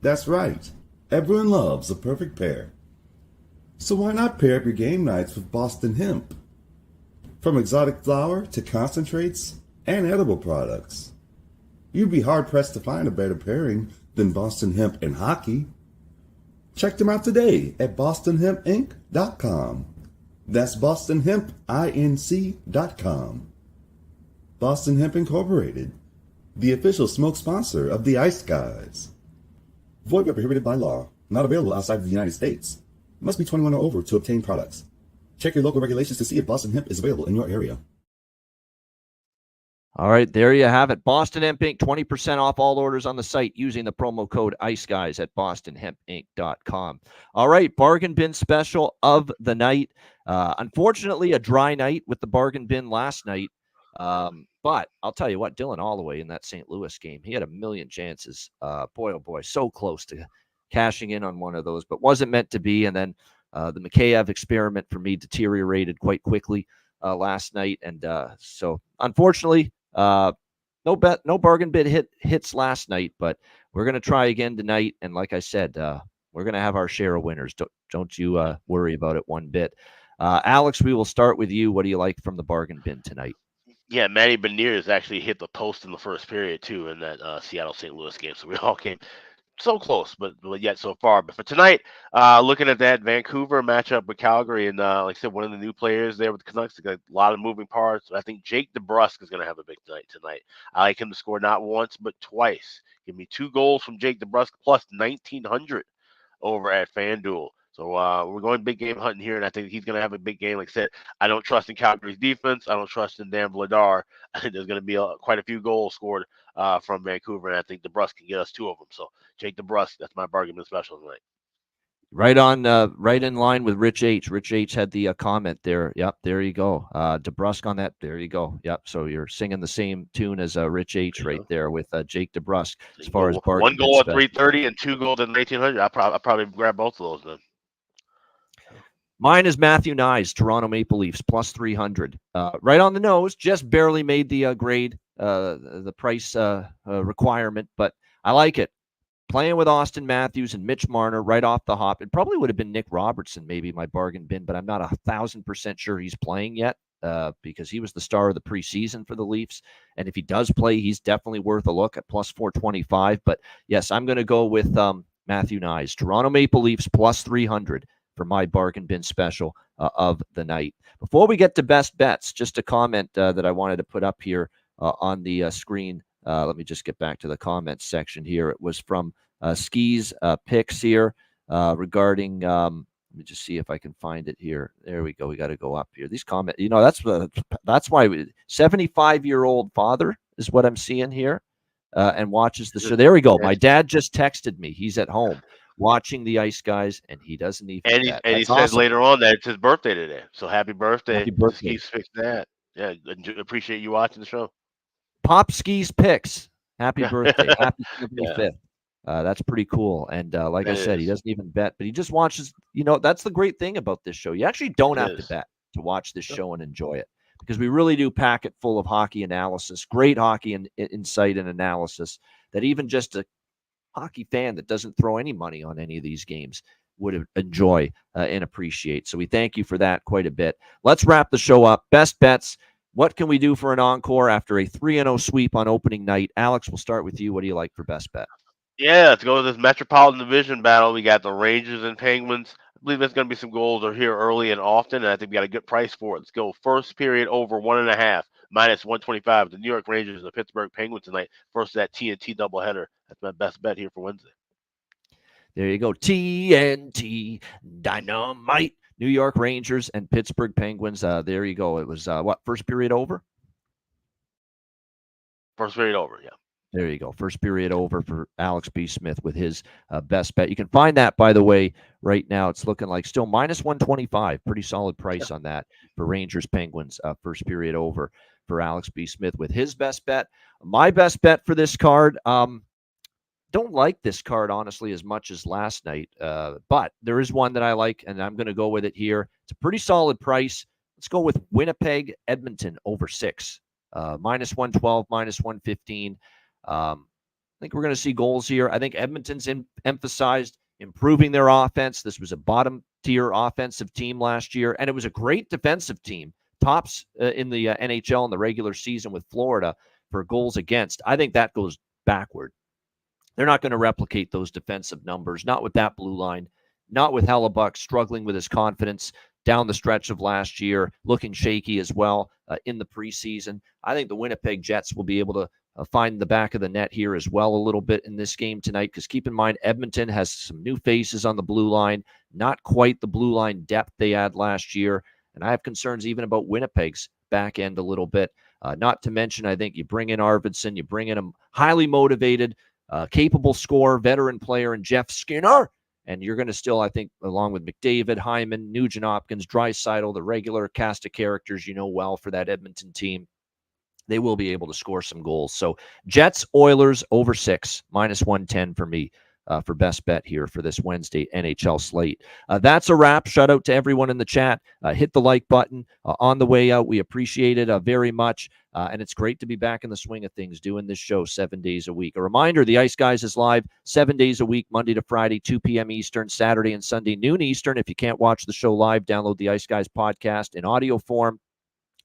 That's right. Everyone loves a perfect pair. So why not pair up your game nights with Boston Hemp? From exotic flower to concentrates and edible products. You'd be hard-pressed to find a better pairing than Boston Hemp and hockey. Check them out today at bostonhempinc.com. That's bostonhempinc.com. Boston Hemp Incorporated, the official smoke sponsor of the Ice Guys. Void where prohibited by law. Not available outside of the United States. Must be 21 or over to obtain products. Check your local regulations to see if Boston Hemp is available in your area. All right, there you have it. Boston Hemp Inc. 20% off all orders on the site using the promo code ICEGUYS at bostonhempinc.com. All right, bargain bin special of the night. Unfortunately, a dry night with the bargain bin last night. But I'll tell you what, Dylan Holloway in that St. Louis game, he had a million chances. Boy, oh boy, so close to cashing in on one of those, but wasn't meant to be. And then the Mikheyev experiment for me deteriorated quite quickly last night. And so unfortunately, no bargain bid hits last night, but we're going to try again tonight. And like I said, we're going to have our share of winners. Don't you worry about it one bit. Alex, we will start with you. What do you like from the bargain bin tonight? Yeah, Matty Beniers actually hit the post in the first period too in that Seattle St. Louis game. So we all came so close, but yet so far. But for tonight, looking at that Vancouver matchup with Calgary, and like I said, one of the new players there with the Canucks, got a lot of moving parts. I think Jake DeBrusk is going to have a big night tonight. I like him to score not once but twice. Give me 2 goals from Jake DeBrusk plus 1,900 over at FanDuel. So we're going big game hunting here, and I think he's going to have a big game. Like I said, I don't trust in Calgary's defense. I don't trust in Dan Vladar. I think there's going to be quite a few goals scored from Vancouver, and I think DeBrusk can get us 2 of them. So Jake DeBrusk, that's my bargain bin special tonight. Right on, right in line with Rich H. Rich H had the comment there. Yep, there you go. DeBrusk on that. There you go. Yep. So you're singing the same tune as Rich H right there with Jake DeBrusk. As far as bargain 1 goal at bin 330 and 2 goals at 1,900. I'll probably grab both of those then. Mine is Matthew Nyes, Toronto Maple Leafs, plus 300. Right on the nose, just barely made the grade, the price requirement, but I like it. Playing with Austin Matthews and Mitch Marner right off the hop. It probably would have been Nick Robertson, maybe my bargain bin, but I'm not 1,000% sure he's playing yet because he was the star of the preseason for the Leafs. And if he does play, he's definitely worth a look at plus 425. But yes, I'm going to go with Matthew Nyes, Toronto Maple Leafs, plus 300. For my bargain bin special of the night. Before we get to best bets, just a comment that I wanted to put up here on the screen. Let me just get back to the comments section here. It was from Skis Picks here regarding, let me just see if I can find it here. There we go. We got to go up here. These comments, that's why 75-year-old father is what I'm seeing here and watches the show. There we go. My dad just texted me. He's at home watching the Ice Guys, and he doesn't even. And he said awesome. Later on that it's his birthday today. So happy birthday! Happy birthday! Skis Picks that. Yeah, appreciate you watching the show. Pop Skis Picks. Happy birthday! Happy 75th. That's pretty cool. And like I said, he doesn't even bet, but he just watches. That's the great thing about this show. You actually don't have to bet to watch this show and enjoy it because we really do pack it full of hockey analysis, great hockey and insight and analysis that even just a hockey fan that doesn't throw any money on any of these games would enjoy and appreciate. So we thank you for that quite a bit. Let's wrap the show up. Best bets. What can we do for an encore after a 3-0 sweep on opening night? Alex, we'll start with you. What do you like for best bet? Yeah, let's go to this Metropolitan Division battle. We got the Rangers and Penguins. I believe there's going to be some goals are here early and often, and I think we got a good price for it. Let's go first period over 1.5, minus 125. The New York Rangers and the Pittsburgh Penguins tonight versus that TNT doubleheader. That's my best bet here for Wednesday. There you go. TNT Dynamite. New York Rangers and Pittsburgh Penguins. There you go. It was first period over? First period over, yeah. There you go. First period over for Alex B. Smith with his best bet. You can find that, by the way, right now. It's looking like still minus 125. Pretty solid price on that for Rangers Penguins. First period over for Alex B. Smith with his best bet. My best bet for this card, don't like this card, honestly, as much as last night. But there is one that I like, and I'm going to go with it here. It's a pretty solid price. Let's go with Winnipeg, Edmonton over 6. Minus 112, minus 115. I think we're going to see goals here. I think Edmonton's emphasized improving their offense. This was a bottom-tier offensive team last year, and it was a great defensive team. Tops in the NHL in the regular season with Florida for goals against. I think that goes backward. They're not going to replicate those defensive numbers, not with that blue line, not with Hellebuck struggling with his confidence down the stretch of last year, looking shaky as well in the preseason. I think the Winnipeg Jets will be able to find the back of the net here as well a little bit in this game tonight, because keep in mind, Edmonton has some new faces on the blue line, not quite the blue line depth they had last year, and I have concerns even about Winnipeg's back end a little bit. Not to mention, I think you bring in Arvidsson, you bring in a highly motivated, capable scorer, veteran player, and Jeff Skinner. And you're going to still, I think, along with McDavid, Hyman, Nugent Hopkins, Draisaitl, the regular cast of characters you know well for that Edmonton team, they will be able to score some goals. So Jets, Oilers over 6, -110 for me. For best bet here for this Wednesday NHL slate. That's a wrap. Shout out to everyone in the chat. Hit the like button on the way out. We appreciate it very much. And it's great to be back in the swing of things, doing this show 7 days a week. A reminder, the Ice Guys is live 7 days a week, Monday to Friday, 2 p.m. Eastern, Saturday and Sunday, noon Eastern. If you can't watch the show live, download the Ice Guys podcast in audio form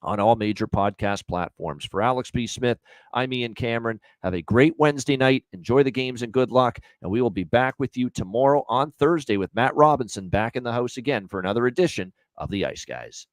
on all major podcast platforms. For Alex B. Smith, I'm Ian Cameron. Have a great Wednesday night. Enjoy the games and good luck. And we will be back with you tomorrow on Thursday with Matt Robinson back in the house again for another edition of the Ice Guys.